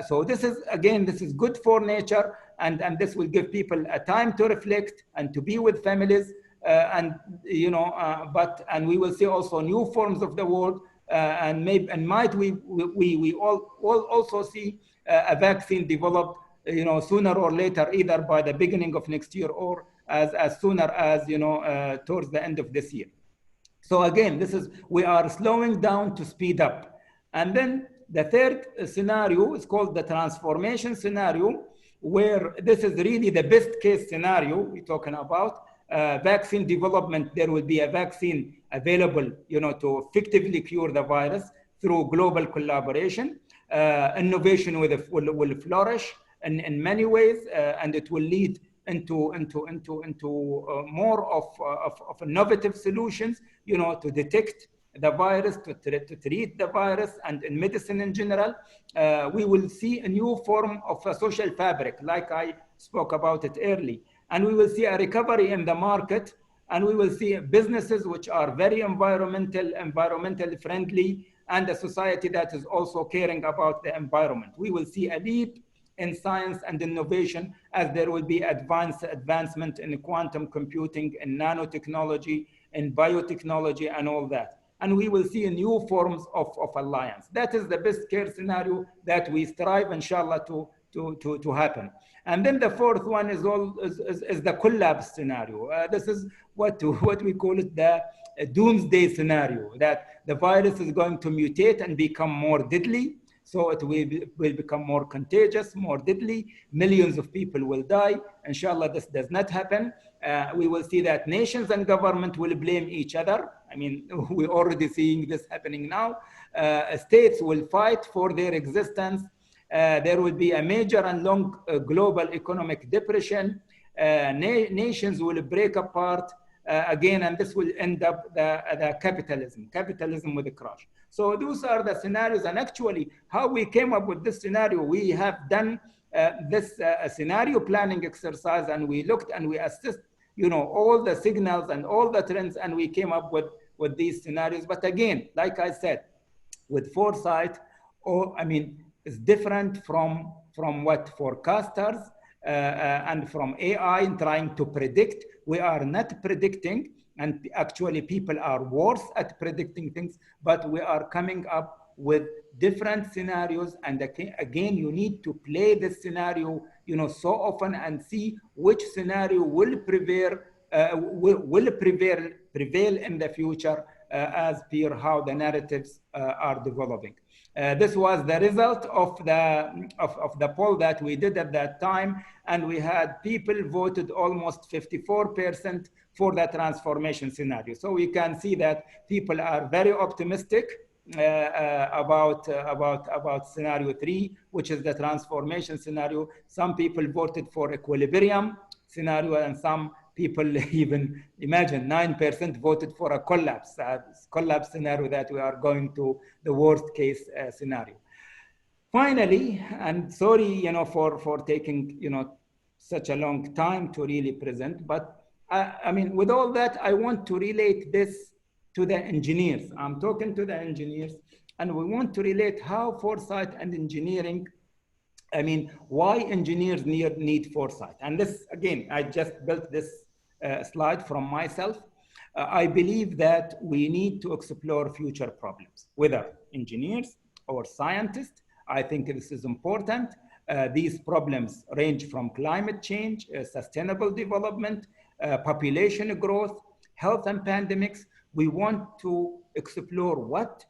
So this is good for nature, and this will give people a time to reflect and to be with families, and we will see also new forms of the world, might we all also see a vaccine developed sooner or later, either by the beginning of next year or as sooner as towards the end of this year. So again, we are slowing down to speed up. And then the third scenario is called the transformation scenario, where this is really the best case scenario we're talking about. Vaccine development, there will be a vaccine available to effectively cure the virus through global collaboration. Innovation will flourish in many ways, and it will lead into more of innovative solutions, to detect the virus, to treat the virus, and in medicine in general. We will see a new form of a social fabric, like I spoke about it early, and we will see a recovery in the market, and we will see businesses which are very environmentally friendly, and a society that is also caring about the environment. We will see a leap in science and innovation, as there will be advancement in quantum computing, in nanotechnology, in biotechnology, and all that. And we will see new forms of alliance. That is the best case scenario that we strive, inshallah, to happen. And then the fourth one is the collapse scenario. This is what we call it, the doomsday scenario, that the virus is going to mutate and become more deadly. So it will become more contagious, more deadly. Millions of people will die. Inshallah, this does not happen. We will see that nations and government will blame each other. I mean, we're already seeing this happening now. States will fight for their existence. There will be a major and long global economic depression. Nations will break apart again, and this will end up the capitalism with a crash. So those are the scenarios, and actually how we came up with this scenario, we have done this scenario planning exercise, and we looked and we assessed all the signals and all the trends, and we came up with these scenarios. But again, like I said, with foresight, it's different from what forecasters and from AI in trying to predict. We are not predicting, and actually people are worse at predicting things, but we are coming up with different scenarios. And again, you need to play this scenario so often and see which scenario will prevail in the future, as per how the narratives are developing. This was the result of the poll that we did at that time, and we had people voted almost 54% for the transformation scenario. So we can see that people are very optimistic about scenario 3, which is the transformation scenario. Some people voted for equilibrium scenario, and some people, even imagine 9% voted for a collapse scenario, that we are going to the worst case scenario. Finally, and sorry, for taking, such a long time to really present, but I mean, with all that, I want to relate this to the engineers. I'm talking to the engineers, and we want to relate how foresight and engineering, I mean, why engineers need foresight. And this, again, I just built this slide from myself. I believe that we need to explore future problems, whether engineers or scientists. I think this is important. These problems range from climate change, sustainable development, population growth, health and pandemics. We want to explore what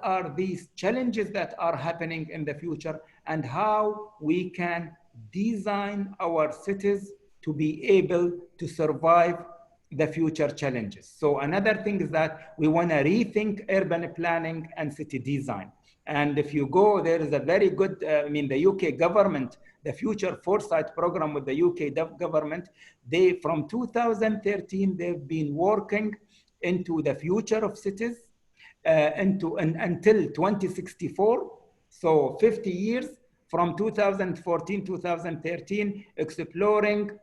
are these challenges that are happening in the future, and how we can design our cities to be able to survive the future challenges. So another thing is that we want to rethink urban planning and city design. And if you go, there is a very good, the UK government, the Future Foresight program with the UK government, they, from 2013, they've been working into the future of cities until 2064. So 50 years from 2014, 2013, exploring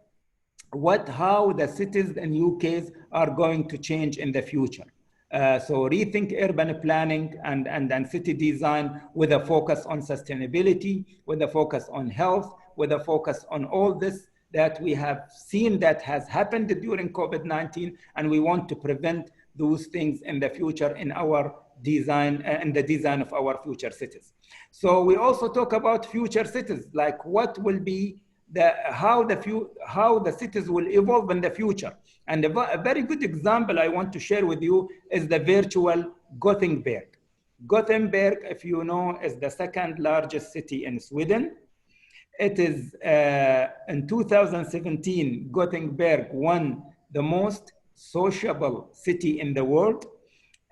how the cities and UKs are going to change in the future. So rethink urban planning and city design with a focus on sustainability, with a focus on health, with a focus on all this that we have seen that has happened during COVID-19, and we want to prevent those things in the future in our design and the design of our future cities. So we also talk about future cities, like what will be how the cities will evolve in the future. And a very good example I want to share with you is the virtual Gothenburg. Gothenburg, if you know, is the second largest city in Sweden. It is in 2017, Gothenburg won the most sociable city in the world.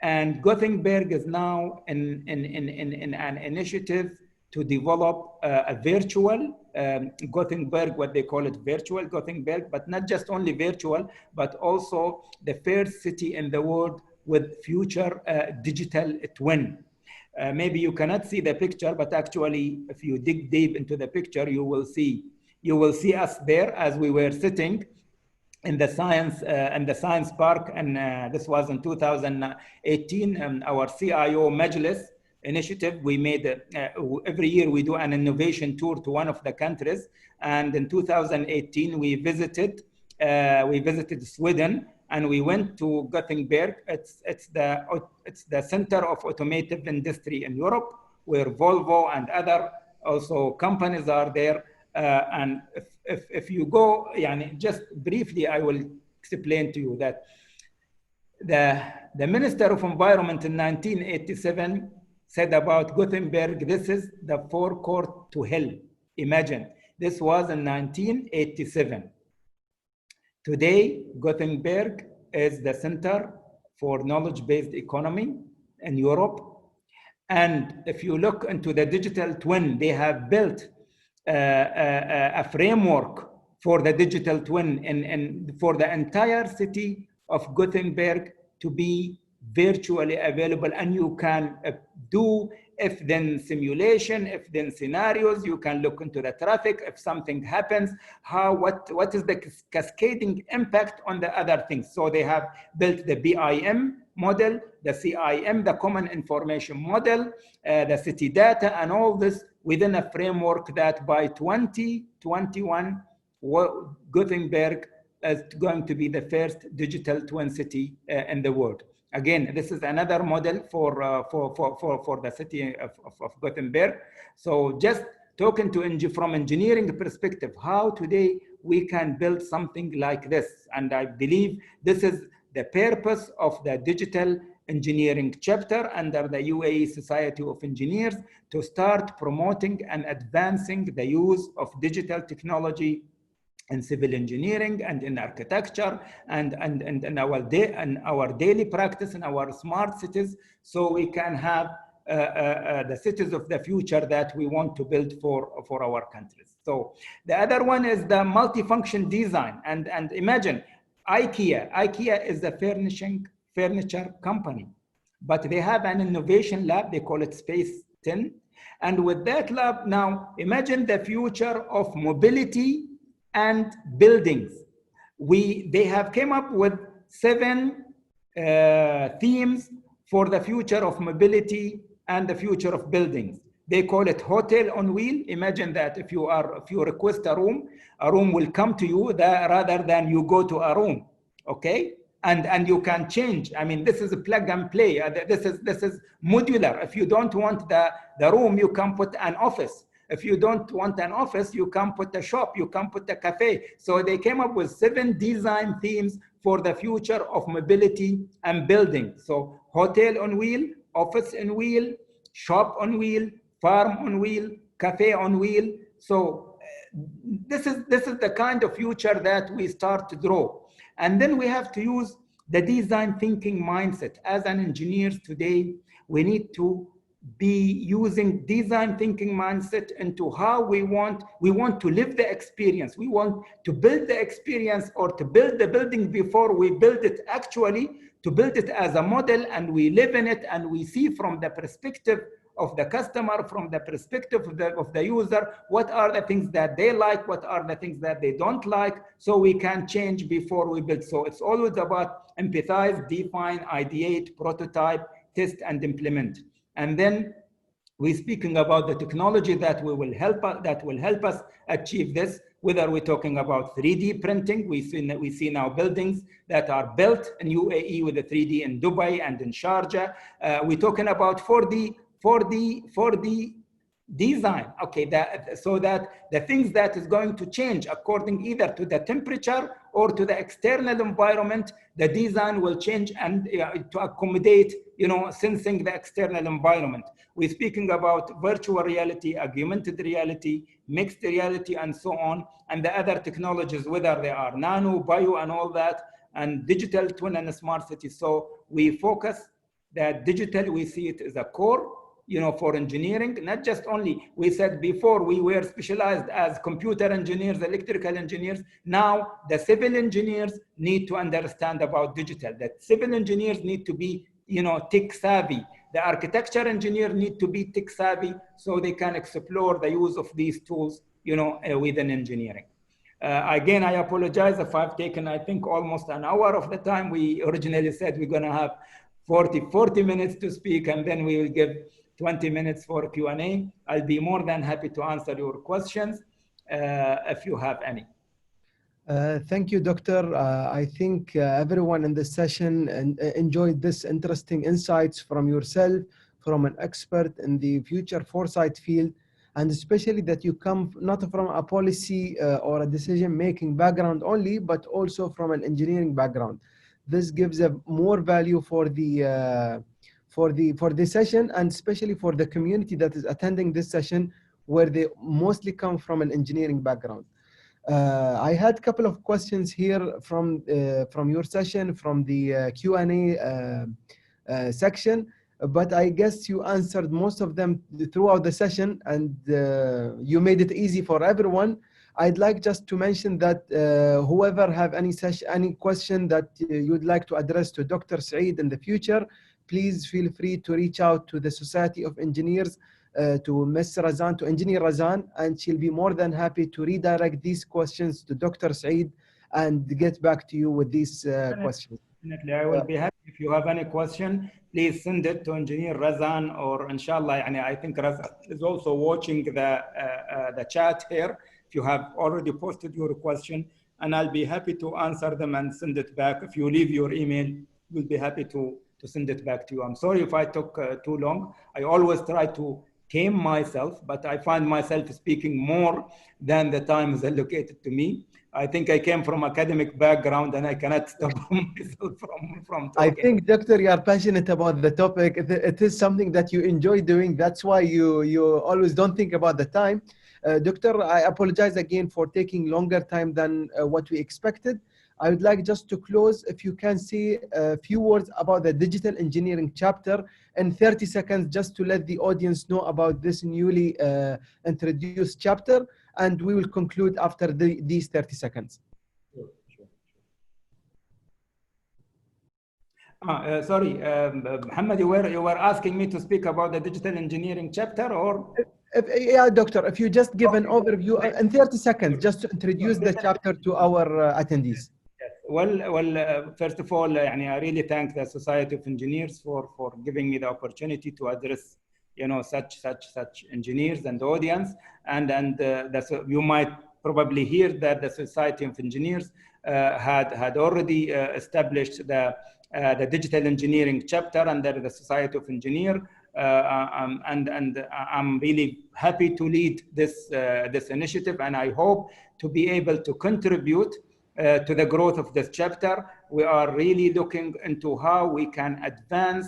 And Gothenburg is now in an initiative to develop a virtual Gothenburg, what they call it, virtual Gothenburg, but not just only virtual, but also the first city in the world with future digital twin. Maybe you cannot see the picture, but actually, if you dig deep into the picture, you will see us there as we were sitting in the science park, and this was in 2018. Our CIO Majlis initiative, we made every year we do an innovation tour to one of the countries, and in 2018 we visited Sweden, and we went to Gothenburg. It's the center of automotive industry in Europe, where Volvo and other also companies are there. And if you go, just briefly, I will explain to you that the Minister of Environment in 1987 said about Gothenburg, this is the forecourt to hell. Imagine, this was in 1987. Today, Gothenburg is the center for knowledge-based economy in Europe. And if you look into the digital twin, they have built a framework for the digital twin and for the entire city of Gothenburg to be virtually available, and you can do if-then simulation, if-then scenarios. You can look into the traffic if something happens, what is the cascading impact on the other things. So they have built the BIM model, the CIM, the Common Information Model, the city data, and all this within a framework that by 2021, Gothenburg is going to be the first digital twin city in the world. Again, this is another model for the city of Gothenburg. So just talking from engineering perspective, how today we can build something like this. And I believe this is the purpose of the digital engineering chapter under the UAE Society of Engineers to start promoting and advancing the use of digital technology in civil engineering and in architecture and in our daily practice in our smart cities, so we can have the cities of the future that we want to build for our countries. So the other one is the multifunction design. And imagine IKEA is a furniture company, but they have an innovation lab, they call it Space 10. And with that lab now, imagine the future of mobility and buildings. They have came up with 7 themes for the future of mobility and the future of buildings. They call it hotel on wheel. Imagine that if you request a room will come to you rather than you go to a room, okay? And you can change. I mean, this is a plug and play. This is modular. If you don't want the room, you can put an office. If you don't want an office, you can put a shop, you can put a cafe. So they came up with 7 design themes for the future of mobility and building. So hotel on wheel, office on wheel, shop on wheel, farm on wheel, cafe on wheel. So this is the kind of future that we start to draw. And then we have to use the design thinking mindset. As an engineers today, we need to be using design thinking mindset into how we want to live the experience. We want to build the experience or to build the building before we build it, actually to build it as a model, and we live in it and we see from the perspective of the customer, from the perspective of the user, what are the things that they like, what are the things that they don't like, so we can change before we build. So it's always about empathize, define, ideate, prototype, test, and implement. And then we're speaking about the technology that will help us achieve this, whether we're talking about 3D printing. We see now buildings that are built in UAE with the 3D in Dubai and in Sharjah. We're talking about 4D design, okay, so that the things that is going to change according either to the temperature or to the external environment, the design will change and to accommodate, sensing the external environment. We're speaking about virtual reality, augmented reality, mixed reality, and so on, and the other technologies, whether they are nano, bio, and all that, and digital twin and smart city. So we focus that digital, we see it as a core, for engineering, not just only, we said before we were specialized as computer engineers, electrical engineers. Now the civil engineers need to understand about digital. That civil engineers need to be, tech savvy. The architecture engineer need to be tech savvy so they can explore the use of these tools, within engineering. Again, I apologize if I've taken, I think, almost an hour of the time. We originally said we're gonna have 40 minutes to speak, and then we will give 20 minutes for Q&A. I'll be more than happy to answer your questions if you have any. Thank you, Doctor. I think everyone in this session enjoyed this interesting insights from yourself, from an expert in the future foresight field, and especially that you come not from a policy or a decision-making background only, but also from an engineering background. This gives a more value for the session, and especially for the community that is attending this session, where they mostly come from an engineering background. I had a couple of questions here from your session, from the Q&A section, but I guess you answered most of them throughout the session, and you made it easy for everyone. I'd like just to mention that whoever have any question that you'd like to address to Dr. Saeed in the future, please feel free to reach out to the Society of Engineers, to Ms. Razan, to Engineer Razan, and she'll be more than happy to redirect these questions to Dr. Saeed and get back to you with these questions. Definitely, I will be happy. If you have any question, please send it to Engineer Razan, or inshallah, I think Razan is also watching the chat here. If you have already posted your question, and I'll be happy to answer them and send it back. If you leave your email, we'll be happy to send it back to you. I'm sorry if I took too long. I always try to tame myself, but I find myself speaking more than the time is allocated to me. I think I came from academic background and I cannot stop myself from I talking. think, Doctor, you are passionate about the topic. It is something that you enjoy doing. That's why you always don't think about the time. Doctor, I apologize again for taking longer time than what we expected. I would like just to close, if you can say a few words about the digital engineering chapter in 30 seconds, just to let the audience know about this newly introduced chapter, and we will conclude after these 30 seconds. Sure. Sorry, Muhammad, you were asking me to speak about the digital engineering chapter, or? Yeah, Doctor, if you just give an overview in 30 seconds, just to introduce the chapter to our attendees. Yes. Well, first of all, I really thank the Society of Engineers for giving me the opportunity to address, such engineers and audience. And you might probably hear that the Society of Engineers had already established the digital engineering chapter under the Society of Engineers. And I'm really happy to lead this initiative, and I hope to be able to contribute to the growth of this chapter. We are really looking into how we can advance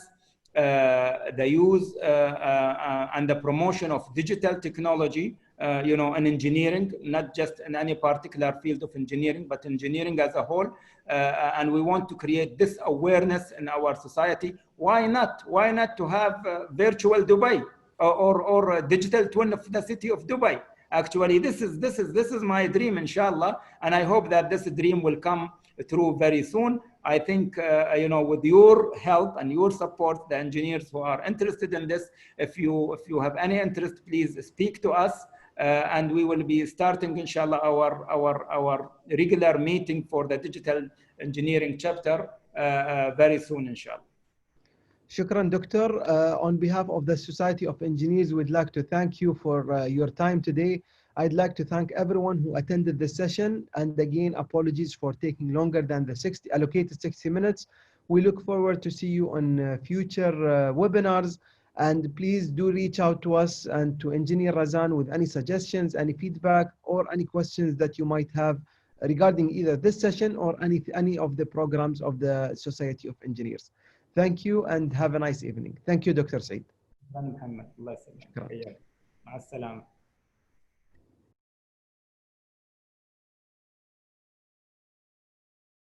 the use and the promotion of digital technology, in engineering, not just in any particular field of engineering, but engineering as a whole. And we want to create this awareness in our society. Why not? Why not to have virtual Dubai or a digital twin of the city of Dubai? Actually, this is my dream, inshallah, and I hope that this dream will come through very soon. I think, with your help and your support, the engineers who are interested in this, if you have any interest, please speak to us, and we will be starting, inshallah, our regular meeting for the digital engineering chapter very soon, inshallah. Shukran, Doctor. On behalf of the Society of Engineers, we'd like to thank you for your time today. I'd like to thank everyone who attended this session. And again, apologies for taking longer than the allocated 60 minutes. We look forward to see you on future webinars. And please do reach out to us and to Engineer Razan with any suggestions, any feedback, or any questions that you might have regarding either this session or any of the programs of the Society of Engineers. Thank you and have a nice evening. Thank you, Dr. Said. محمد الله يسلمك. مع السلامة.